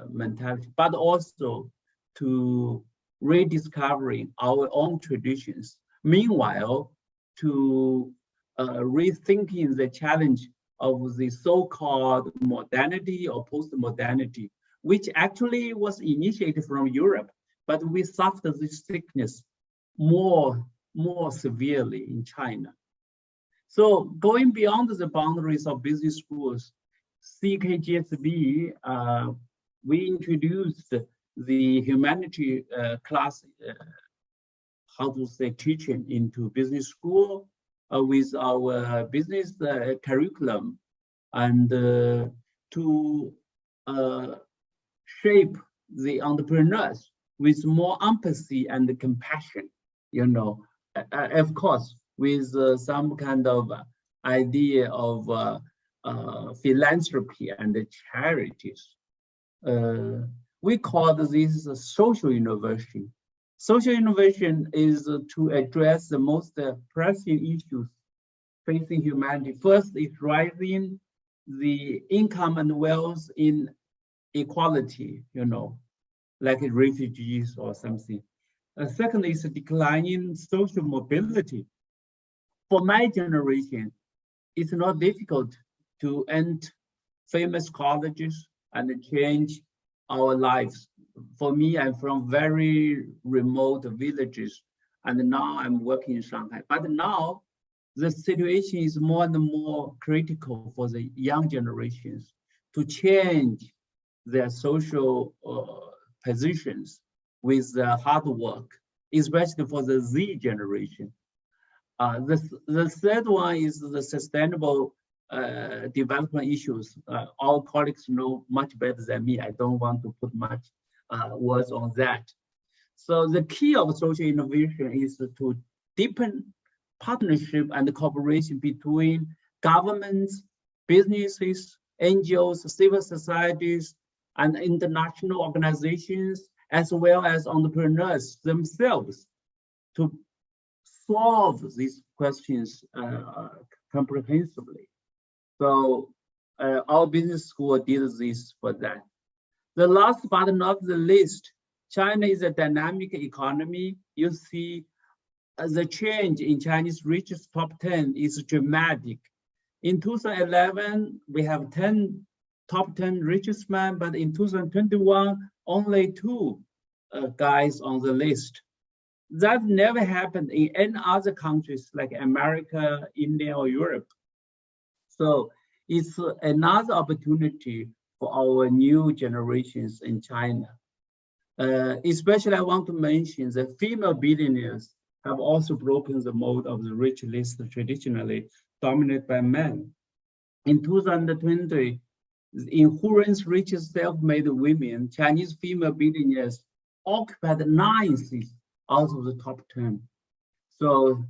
mentality, but also to rediscovering our own traditions. Meanwhile, to rethinking the challenge of the so-called modernity or post-modernity, which actually was initiated from Europe, but we suffered this sickness more severely in China. So going beyond the boundaries of business schools, CKGSB, we introduced the humanity class, how to say, teaching into business school with our business curriculum, and to shape the entrepreneurs with more empathy and compassion, you know, of course, with some kind of idea of philanthropy and charities. We call this social innovation. Social innovation is to address the most pressing issues facing humanity. First is rising the income and wealth inequality, you know, like refugees or something. Second is declining social mobility. For my generation, it's not difficult to enter famous colleges and change our lives. For me, I'm from very remote villages, and now I'm working in Shanghai. But now the situation is more and more critical for the young generations to change their social positions with hard work, especially for the Z generation. The third one is the sustainable development issues. Our colleagues know much better than me. I don't want to put much words on that. So the key of social innovation is to deepen partnership and cooperation between governments, businesses, NGOs, civil societies, and international organizations, as well as entrepreneurs themselves, to solve these questions comprehensively. So our business school did this for that. The last but not the least, China is a dynamic economy. You see the change in Chinese richest top 10 is dramatic. In 2011, we have 10 top 10 richest men, but in 2021, only 2 guys on the list. That never happened in any other countries like America, India, or Europe. So it's another opportunity for our new generations in China. Especially I want to mention that female billionaires have also broken the mold of the rich list traditionally dominated by men. In 2020, in Hurun's richest self-made women, Chinese female billionaires occupied 9 seats out of the top 10. So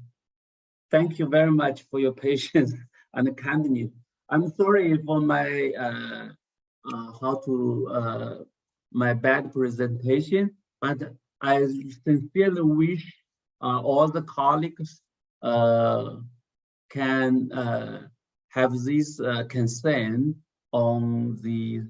thank you very much for your patience and kindness. I'm sorry for my my bad presentation, but I sincerely wish all the colleagues can have this concern on the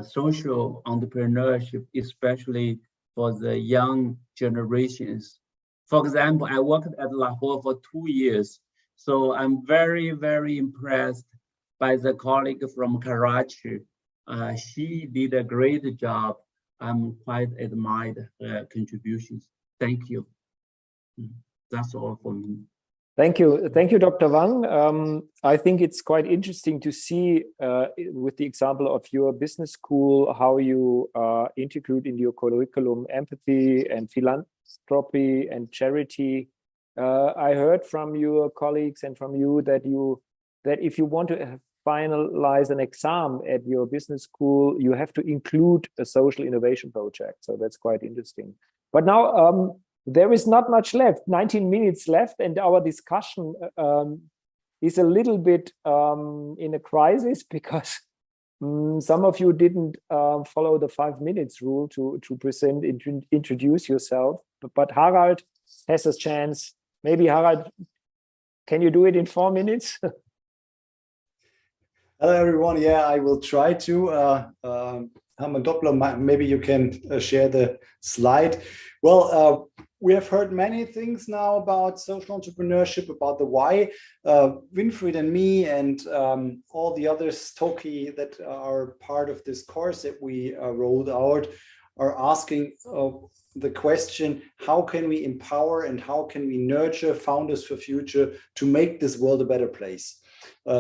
social entrepreneurship, especially for the young generations. For example, I worked at Lahore for 2 years, so I'm very, very impressed by the colleague from Karachi. She did a great job. I'm quite admired her contributions. Thank you. That's all for me. Thank you, Dr. Wang. I think it's quite interesting to see with the example of your business school how you integrate in your curriculum empathy and philanthropy and charity. I heard from your colleagues and from you that if you want to finalize an exam at your business school, you have to include a social innovation project. So that's quite interesting. But now there is not much left, 19 minutes left, and our discussion is a little bit in a crisis because some of you didn't follow the 5 minutes rule to present, introduce yourself. But Harald has a chance. Maybe Harald, can you do it in 4 minutes? Hello, everyone. Yeah, I will try to. Hermann Doppler, maybe you can share the slide. Well, we have heard many things now about social entrepreneurship, about the why. Winfried and me and all the others, Tokie, that are part of this course that we rolled out, are asking the question, how can we empower and how can we nurture founders for future to make this world a better place?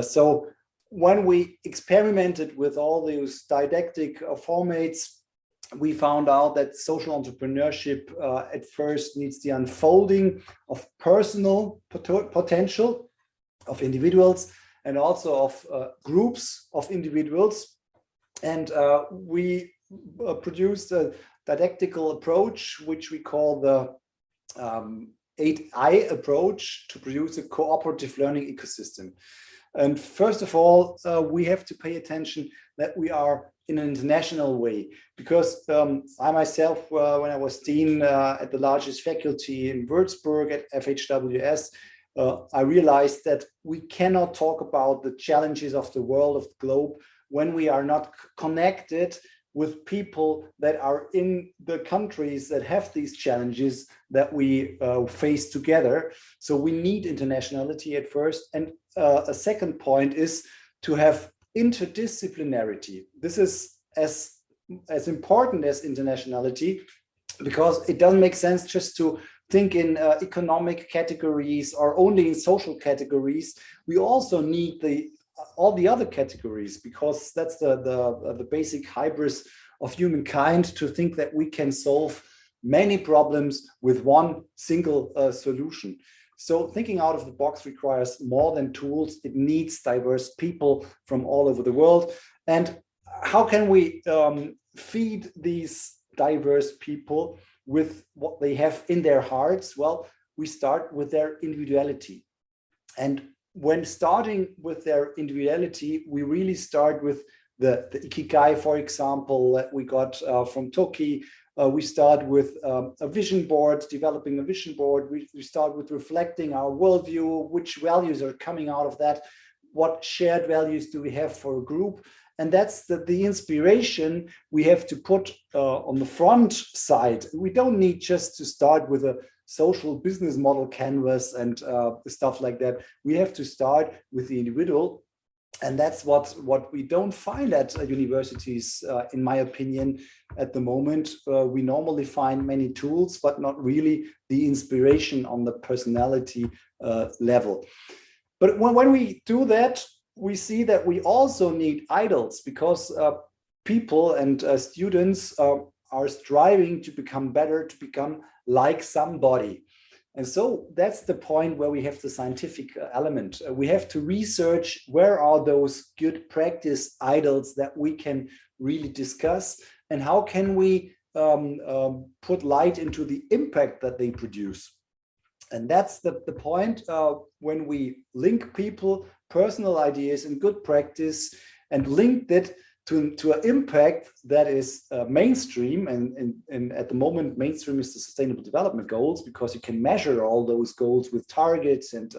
So when we experimented with all those didactic formats, we found out that social entrepreneurship at first needs the unfolding of personal potential of individuals and also of groups of individuals. And we produced a didactical approach, which we call the 8I approach, to produce a cooperative learning ecosystem. And first of all, we have to pay attention that we are in an international way, because I myself, when I was dean at the largest faculty in Würzburg at FHWS, I realized that we cannot talk about the challenges of the world, of the globe, when we are not connected with people that are in the countries that have these challenges that we face together. So we need internationality at first. And a second point is to have interdisciplinarity. This is as important as internationality, because it doesn't make sense just to think in economic categories or only in social categories. We also need all the other categories, because that's the basic hybris of humankind, to think that we can solve many problems with one single solution. So thinking out of the box requires more than tools. It needs diverse people from all over the world. And how can we feed these diverse people with what they have in their hearts? Well, we start with their individuality. And when starting with their individuality, we really start with the Ikigai, for example, that we got from Tokie. We start with a vision board, developing a vision board. We start with reflecting our worldview, which values are coming out of that, what shared values do we have for a group. And that's the inspiration we have to put on the front side. We don't need just to start with a social business model canvas and stuff like that. We have to start with the individual. And that's what we don't find at universities, in my opinion, at the moment. We normally find many tools, but not really the inspiration on the personality level. But when we do that, we see that we also need idols, because people and students are striving to become better, to become like somebody. And so that's the point where we have the scientific element. We have to research where are those good practice idols that we can really discuss, and how can we put light into the impact that they produce. And that's the point when we link people, personal ideas and good practice, and link that to an impact that is mainstream. And at the moment, mainstream is the Sustainable Development Goals, because you can measure all those goals with targets and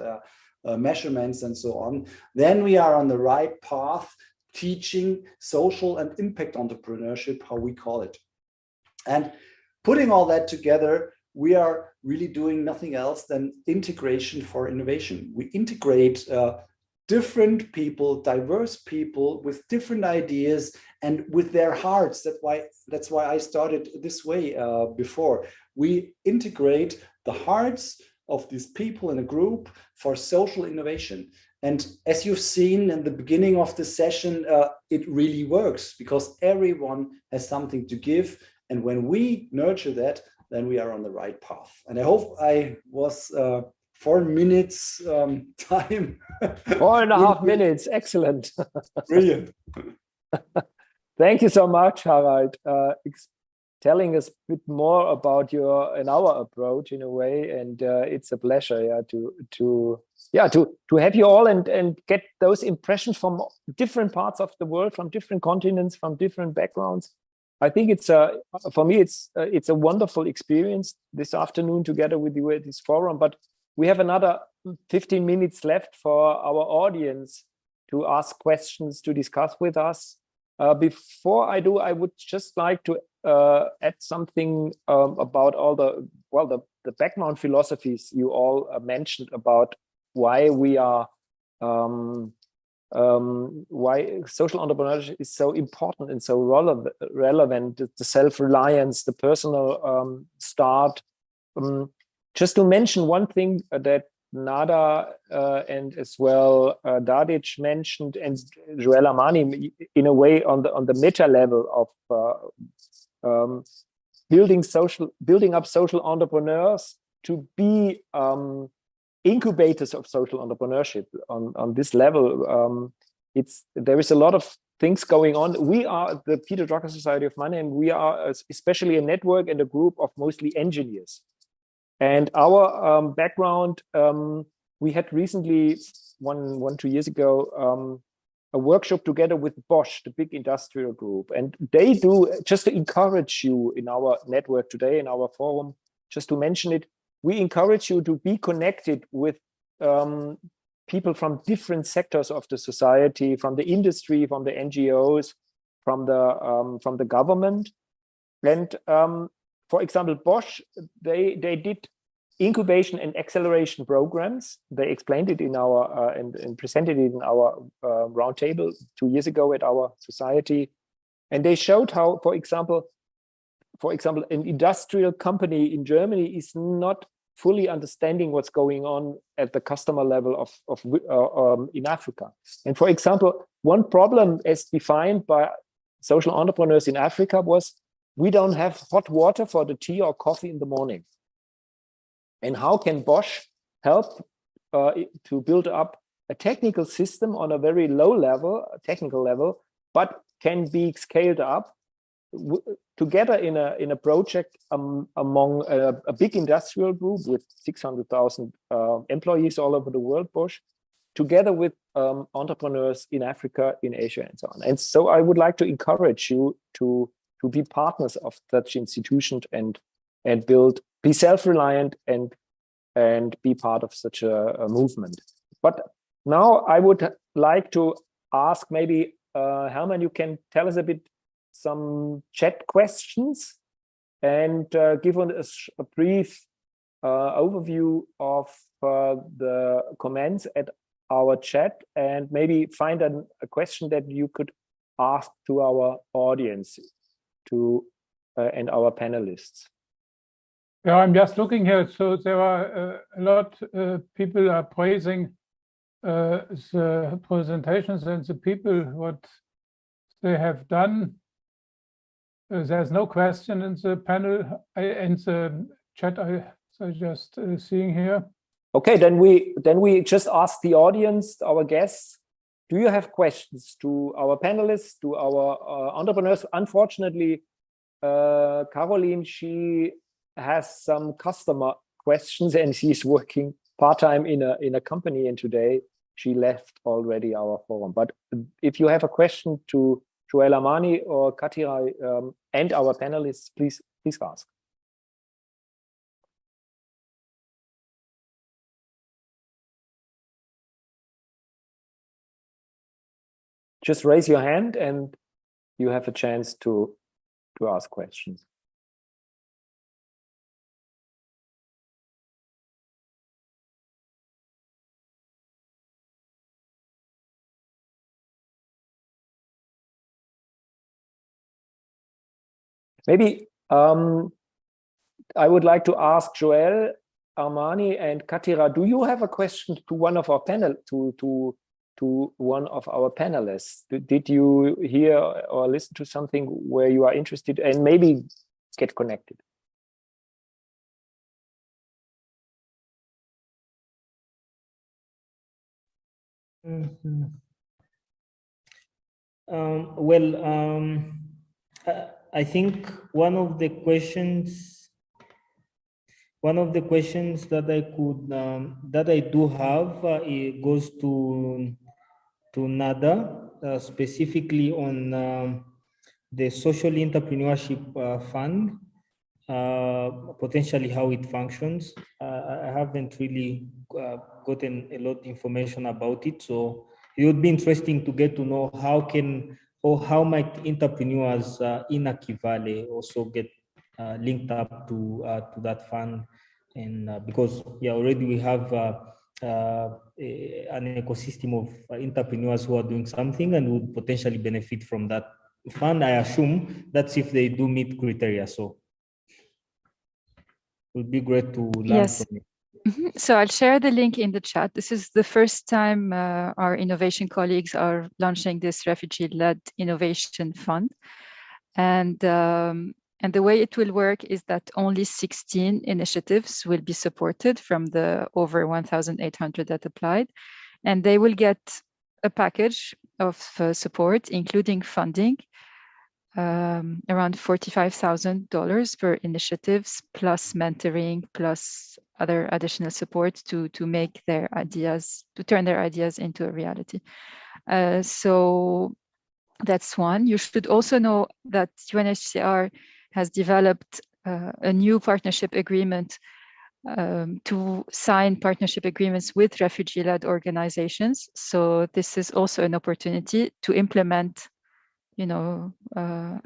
measurements and so on. Then we are on the right path, teaching social and impact entrepreneurship, how we call it. And putting all that together, we are really doing nothing else than integration for innovation. We integrate different people, diverse people with different ideas and with their hearts. That's why I started this way before. We integrate the hearts of these people in a group for social innovation. And as you've seen in the beginning of the session, it really works because everyone has something to give. And when we nurture that, then we are on the right path. And I hope I was 4 minutes time. 4.5 minutes, excellent. Brilliant. Thank you so much, Harald. Telling us a bit more about our approach in a way, and it's a pleasure, to have you all and get those impressions from different parts of the world, from different continents, from different backgrounds. I think for me it's a wonderful experience this afternoon together with you at this forum. But we have another 15 minutes left for our audience to ask questions, to discuss with us. Before I do, I would just like to add something about all the background philosophies you all mentioned about why we are why social entrepreneurship is so important and so relevant, the self-reliance, the personal start. Just to mention one thing that Nada and as well Dadhich mentioned, and Joel Amani, in a way on the meta level of building up social entrepreneurs to be incubators of social entrepreneurship on this level. There is a lot of things going on. We are the Peter Drucker-Society of Mannheim. We are especially a network and a group of mostly engineers. And our background, we had recently, 2 years ago, a workshop together with Bosch, the big industrial group. And they do, just to encourage you in our network today, in our forum, just to mention it, we encourage you to be connected with people from different sectors of the society, from the industry, from the NGOs, from the government. And for example, Bosch, they did incubation and acceleration programs. They explained it in our and presented it in our roundtable 2 years ago at our society. And they showed how, for example, an industrial company in Germany is not fully understanding what's going on at the customer level in Africa. And for example, one problem as defined by social entrepreneurs in Africa was, we don't have hot water for the tea or coffee in the morning. And how can Bosch help to build up a technical system on a very low level, technical level, but can be scaled up together in a project among a big industrial group with 600,000 employees all over the world, Bosch, together with entrepreneurs in Africa, in Asia, and so on. And so I would like to encourage you to be partners of such institutions and be self-reliant and be part of such a movement. But now I would like to ask maybe Herman, you can tell us a bit some chat questions and give us a brief overview of the comments at our chat, and maybe find a question that you could ask to our audience and our panelists. Yeah, I'm just looking here. So there are a lot people are praising the presentations and the people, what they have done. There's no question in the panel, in the chat I just seeing here. Okay, then we just ask the audience, our guests, do you have questions to our panelists, to our entrepreneurs? Unfortunately, Caroline, she has some customer questions and she's working part-time in a company, and today she left already our forum. But if you have a question to Joel Amani or Khatira and our panelists, please ask. Just raise your hand and you have a chance to ask questions. Maybe I would like to ask Joel, Amani and Khatira, do you have a question to one of our panel, to one of our panelists? Did you hear or listen to something where you are interested and maybe get connected? I think one of the questions that I could that I do have it goes to Nada, specifically on the Social Entrepreneurship Fund, potentially how it functions. I haven't really gotten a lot of information about it, so it would be interesting to get to know how might entrepreneurs in Aki Valley also get linked up to that fund, and because already we have an ecosystem of entrepreneurs who are doing something and would potentially benefit from that fund. I assume that's if they do meet criteria. So it would be great to learn from you. So I'll share the link in the chat. This is the first time our innovation colleagues are launching this refugee-led innovation fund. And the way it will work is that only 16 initiatives will be supported from the over 1,800 that applied. And they will get a package of support, including funding, around $45,000 per initiatives, plus mentoring, plus other additional support to make their ideas, to turn their ideas into a reality. So that's one. You should also know that UNHCR has developed a new partnership agreement to sign partnership agreements with refugee-led organizations. So this is also an opportunity to implement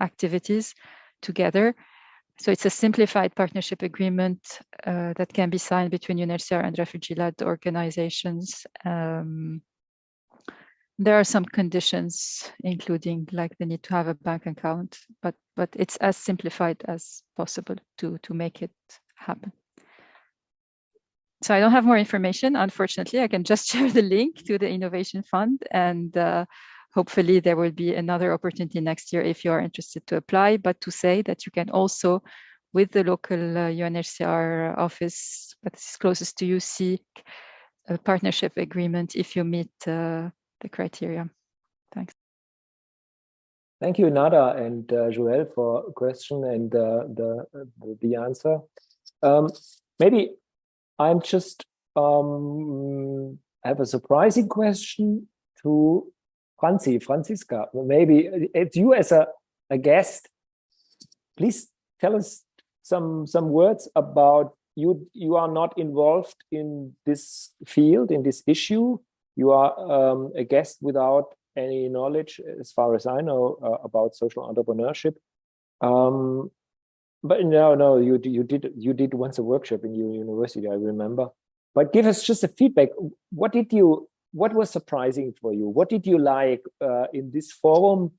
activities together. So it's a simplified partnership agreement that can be signed between UNHCR and refugee-led organizations. There are some conditions, including like the need to have a bank account, but it's as simplified as possible to make it happen. So I don't have more information, unfortunately. I can just share the link to the Innovation Fund, and hopefully there will be another opportunity next year if you are interested to apply, but to say that you can also, with the local UNHCR office that's closest to you, seek a partnership agreement if you meet the criteria. Thanks. Thank you, Nada and Joel, for question and the answer. Maybe I'm just have a surprising question to Franziska. Maybe it's you as a guest. Please tell us some words about you. You are not involved in this field, in this issue. You are a guest without any knowledge, as far as I know, about social entrepreneurship. But no, you did once a workshop in your university, I remember. But give us just a feedback. What was surprising for you? What did you like in this forum,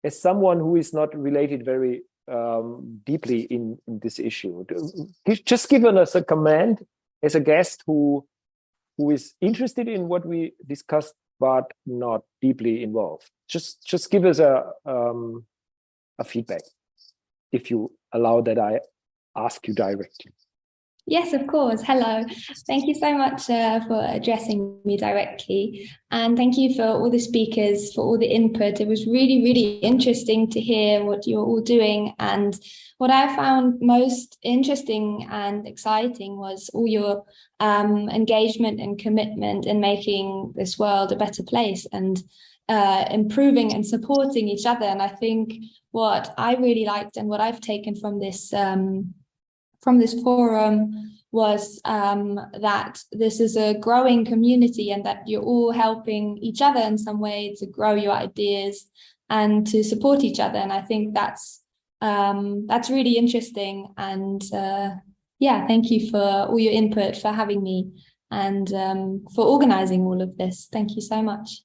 as someone who is not related very deeply in this issue? Just give us a comment as a guest who is interested in what we discussed, but not deeply involved. Just give us a feedback, if you allow that I ask you directly. Yes, of course. Hello. Thank you so much for addressing me directly. And thank you for all the speakers, for all the input. It was really, really interesting to hear what you're all doing. And what I found most interesting and exciting was all your engagement and commitment in making this world a better place and improving and supporting each other. And I think what I really liked and what I've taken from this forum was that this is a growing community and that you're all helping each other in some way to grow your ideas and to support each other. And I think that's really interesting. And yeah, thank you for all your input, for having me, and for organizing all of this. Thank you so much.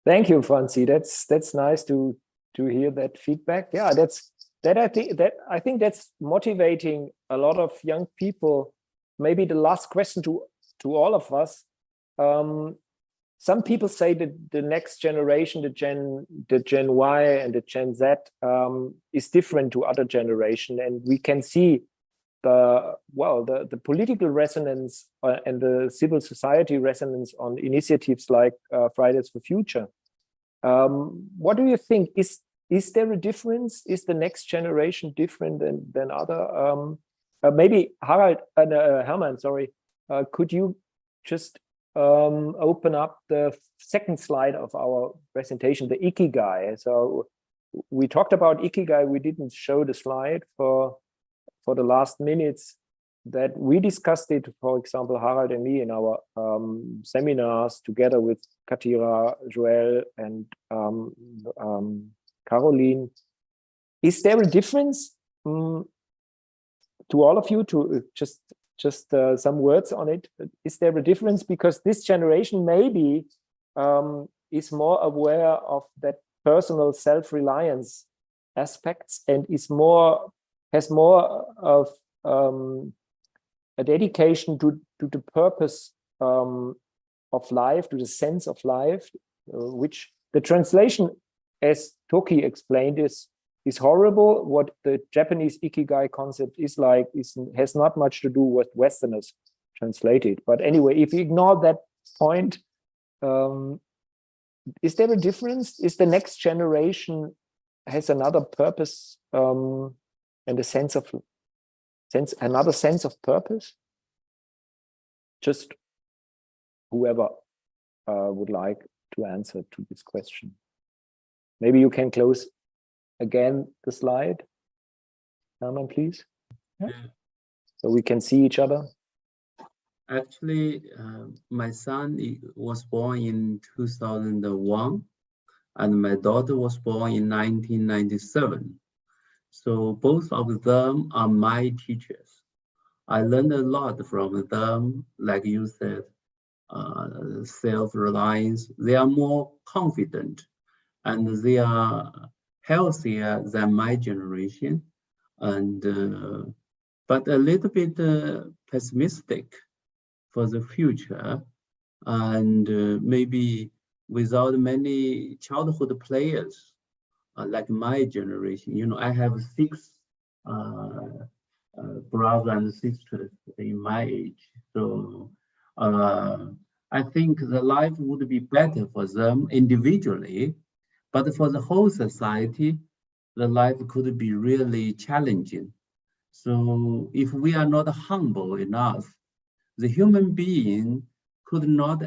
Thank you, Franzi. That's nice to hear that feedback. Yeah, I think that's motivating a lot of young people maybe the last question to all of us. Some people say that the next generation, the Gen Y and the Gen Z, is different to other generation, and we can see the political resonance and the civil society resonance on initiatives like Fridays for Future. What do you think? Is there a difference? Is the next generation different than other? Maybe Harald and Hermann, sorry, could you just open up the second slide of our presentation, the Ikigai. So we talked about Ikigai. We didn't show the slide for the last minutes that we discussed it, for example, Harald and me in our seminars together with Khatira, Joel, and Caroline. Is there a difference to all of you, to just some words on it? Is there a difference? Because this generation maybe is more aware of that personal self-reliance aspects and has more of a dedication to the purpose of life, to the sense of life, which the translation, as Tokie explained, is horrible. What the Japanese Ikigai concept is like has not much to do with Westerners translated. But anyway, if you ignore that point, is there a difference? Is the next generation has another purpose and another sense of purpose? Just whoever would like to answer to this question. Maybe you can close again the slide, Hermann, please. Yeah. So we can see each other. Actually, my son was born in 2001, and my daughter was born in 1997. So both of them are my teachers. I learned a lot from them, like you said, self-reliance. They are more confident, and they are healthier than my generation, and but a little bit pessimistic for the future, and maybe without many childhood players like my generation. You know, I have 6 brothers and sisters in my age, so I think the life would be better for them individually. But for the whole society, the life could be really challenging. So if we are not humble enough, the human being could not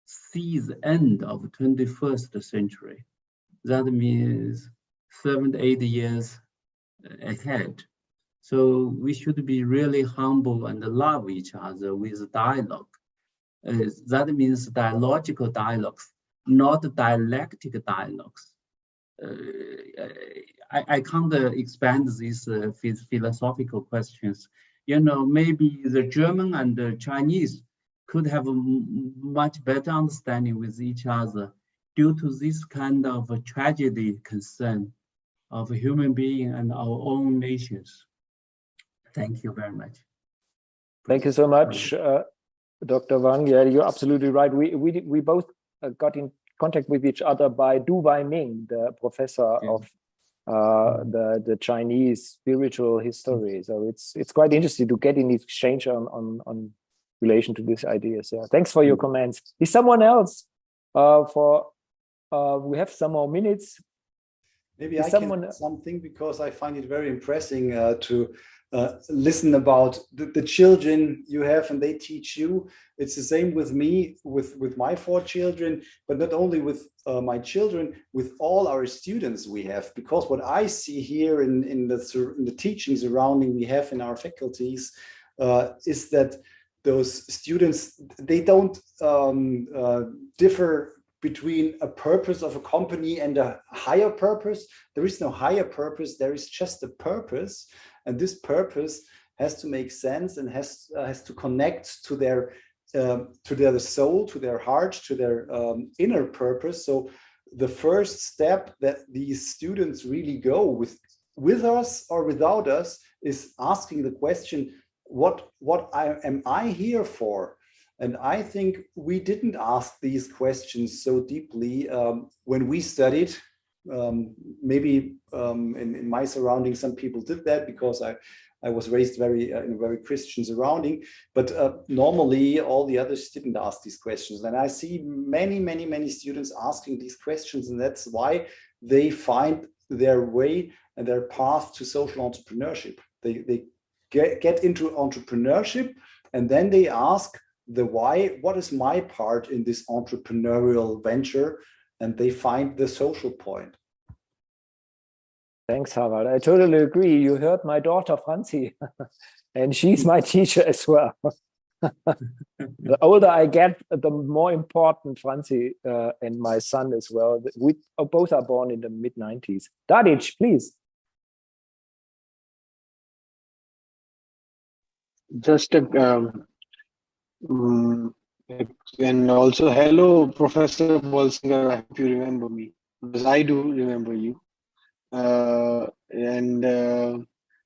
see the end of the 21st century. That means 7 to 8 years ahead. So we should be really humble and love each other with dialogue. That means dialogical dialogues, not dialectic dialogues. I can't expand these philosophical questions. You know, maybe the German and the Chinese could have a much better understanding with each other due to this kind of a tragedy concern of a human being and our own nations. Thank you very much. Thank you so much, Dr. Wang. Yeah, you're absolutely right. We both got in contact with each other by Du Weiming, the professor of the Chinese spiritual history. So it's quite interesting to get in exchange on relation to these ideas. Yeah, thanks for your comments. Is someone else we have some more minutes? Maybe I can add something, because I find it very impressive to listen about the children you have and they teach you. It's the same with me, with my 4 children, but not only with my children, with all our students we have. Because what I see here in the teaching surrounding we have in our faculties is that those students, they don't differ between a purpose of a company and a higher purpose. There is no higher purpose, there is just a purpose. And this purpose has to make sense and has to connect to their soul, to their heart, to their inner purpose. So the first step that these students really go with us or without us is asking the question, am I here for? And I think we didn't ask these questions so deeply when we studied. Maybe in my surroundings, some people did that because I was raised in a very Christian surrounding. But normally, all the others didn't ask these questions. And I see many students asking these questions, and that's why they find their way and their path to social entrepreneurship. They get into entrepreneurship, and then they ask the why. What is my part in this entrepreneurial venture? And they find the social point. Thanks, Harald. I totally agree. You heard my daughter, Franzi, and she's my teacher as well. The older I get, the more important Franzi and my son as well. We both are born in the mid-90s. Dadhich, please. Just and also hello, Professor Bolsinger. I hope you remember me, because I do remember you.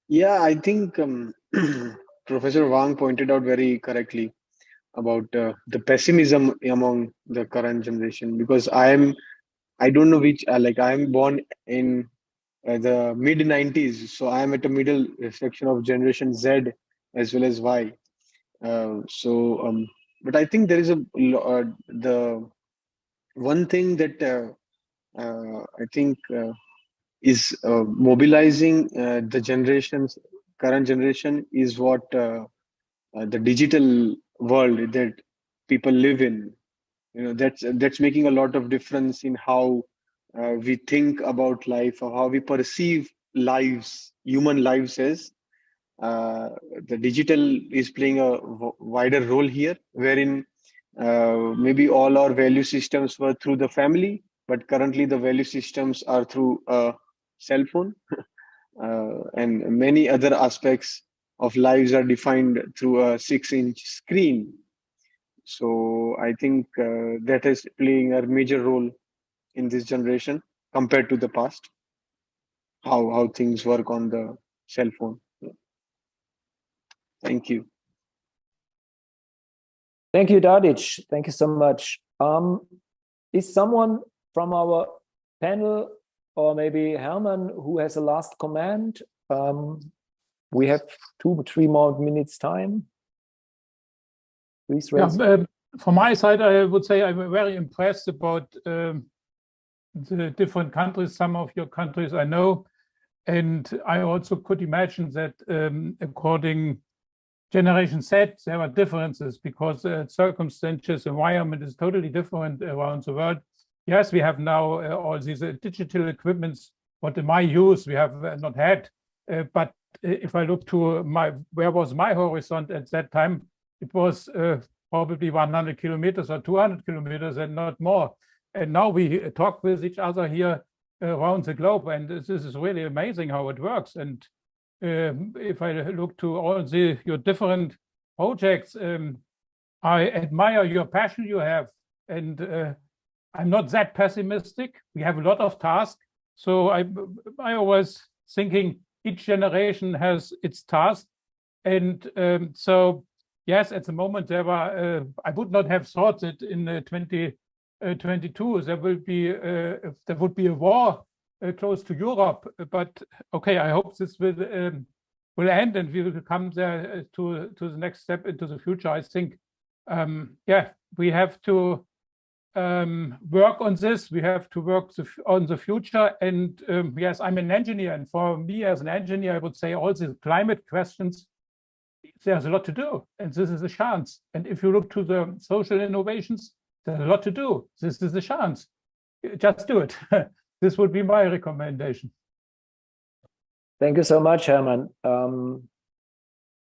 Yeah, I think Professor Wang pointed out very correctly about the pessimism among the current generation, because I don't know which, I'm born in the mid 90s, so I am at the middle section of generation Z as well as Y. But I think there is the one thing that I think is mobilizing the current generation is what the digital world that people live in. That's making a lot of difference in how we think about life, or how we perceive lives, human lives as. The digital is playing a wider role here, wherein maybe all our value systems were through the family, but currently the value systems are through a cell phone, and many other aspects of lives are defined through a 6-inch screen. So I think that is playing a major role in this generation compared to the past, how things work on the cell phone. Thank you. Thank you, Dadhich. Thank you so much. Is someone from our panel, or maybe Hermann, who has a last comment? We have 2-3 more minutes time. Please raise. Yeah, from my side, I would say I'm very impressed about the different countries. Some of your countries I know, and I also could imagine that according Generation Z, there are differences because circumstances, environment is totally different around the world. Yes, we have now all these digital equipments, what in my use we have not had. But if I look to where was my horizon at that time, it was probably 100 kilometers or 200 kilometers and not more. And now we talk with each other here around the globe, and this is really amazing how it works. And if I look to all your different projects, I admire your passion you have, and I'm not that pessimistic. We have a lot of tasks, so I was thinking each generation has its task, and so yes, at the moment there were I would not have thought that in 2022 there would be a war close to Europe, but okay, I hope this will end and we will come there to the next step into the future. I think, yeah, we have to work on this. We have to work on the future. And yes, I'm an engineer, and for me as an engineer, I would say all the climate questions, there's a lot to do, and this is a chance. And if you look to the social innovations, there's a lot to do. This is a chance. Just do it. This would be my recommendation. Thank you so much, Hermann.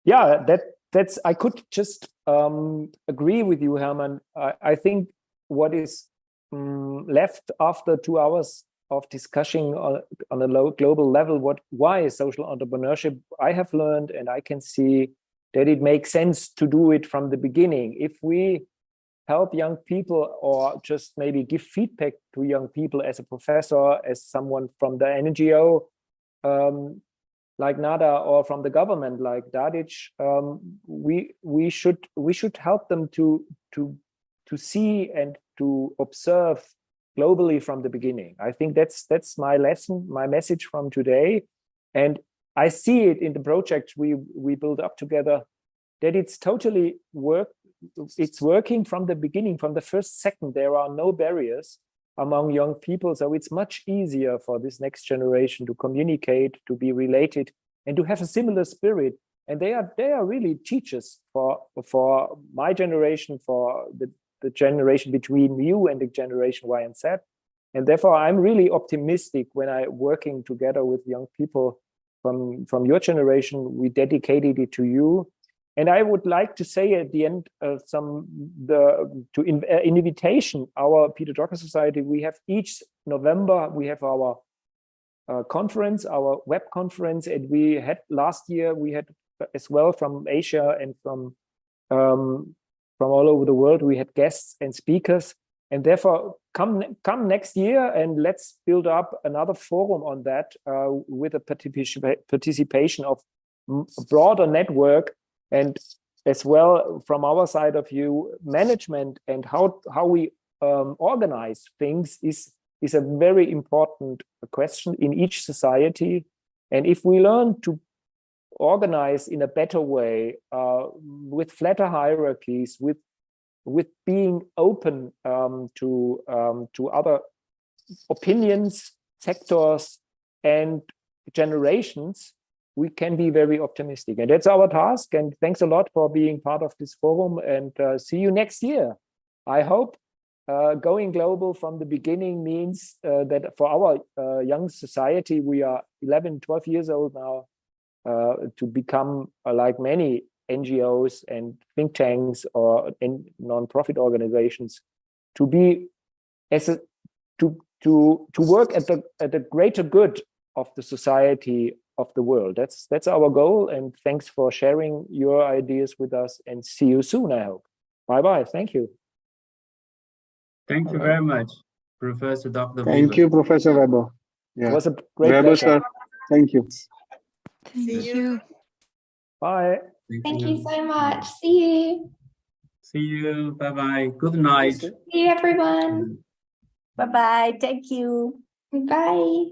Yeah, that's I could just agree with you, Hermann. I think what is left after 2 hours of discussion on a global level, why is social entrepreneurship, I have learned, and I can see that it makes sense to do it from the beginning. If we help young people, or just maybe give feedback to young people as a professor, as someone from the NGO, like NADA or from the government like Dadhich, we should help them to see and to observe globally from the beginning. I think that's my lesson, my message from today, and I see it in the project we build up together, that it's totally it's working from the beginning, from the first second. There are no barriers among young people, so it's much easier for this next generation to communicate, to be related, and to have a similar spirit. And they are really teachers for my generation, for the generation between you and the generation Y and Z. And therefore, I'm really optimistic when I'm working together with young people from your generation. We dedicated it to you. And I would like to say at the end invitation, our Peter Drucker Society, we have each November, we have our conference, our web conference, and we had last year, we had as well from Asia and from all over the world, we had guests and speakers. And therefore, come next year and let's build up another forum on that with a participation of a broader network. And as well, from our side of view, management and how we organize things is a very important question in each society. And if we learn to organize in a better way, with flatter hierarchies, with being open to other opinions, sectors, and generations, we can be very optimistic. And that's our task. And thanks a lot for being part of this forum, and see you next year. I hope going global from the beginning means that for our young society, we are 11, 12 years old now, to become like many NGOs and think tanks or non-profit organizations, to be to work at the greater good of the society of the world. That's our goal. And thanks for sharing your ideas with us, and see you soon, I hope. Bye-bye. Thank you. Thank you very much, Professor Dr. Thank Weber. you, Professor Weber. It was a great Weber, pleasure. sir. Thank you. Thank you. Bye. Thank you so much. See you. See you. Bye-bye. Good night. See you, everyone. Bye-bye. Thank you. Bye.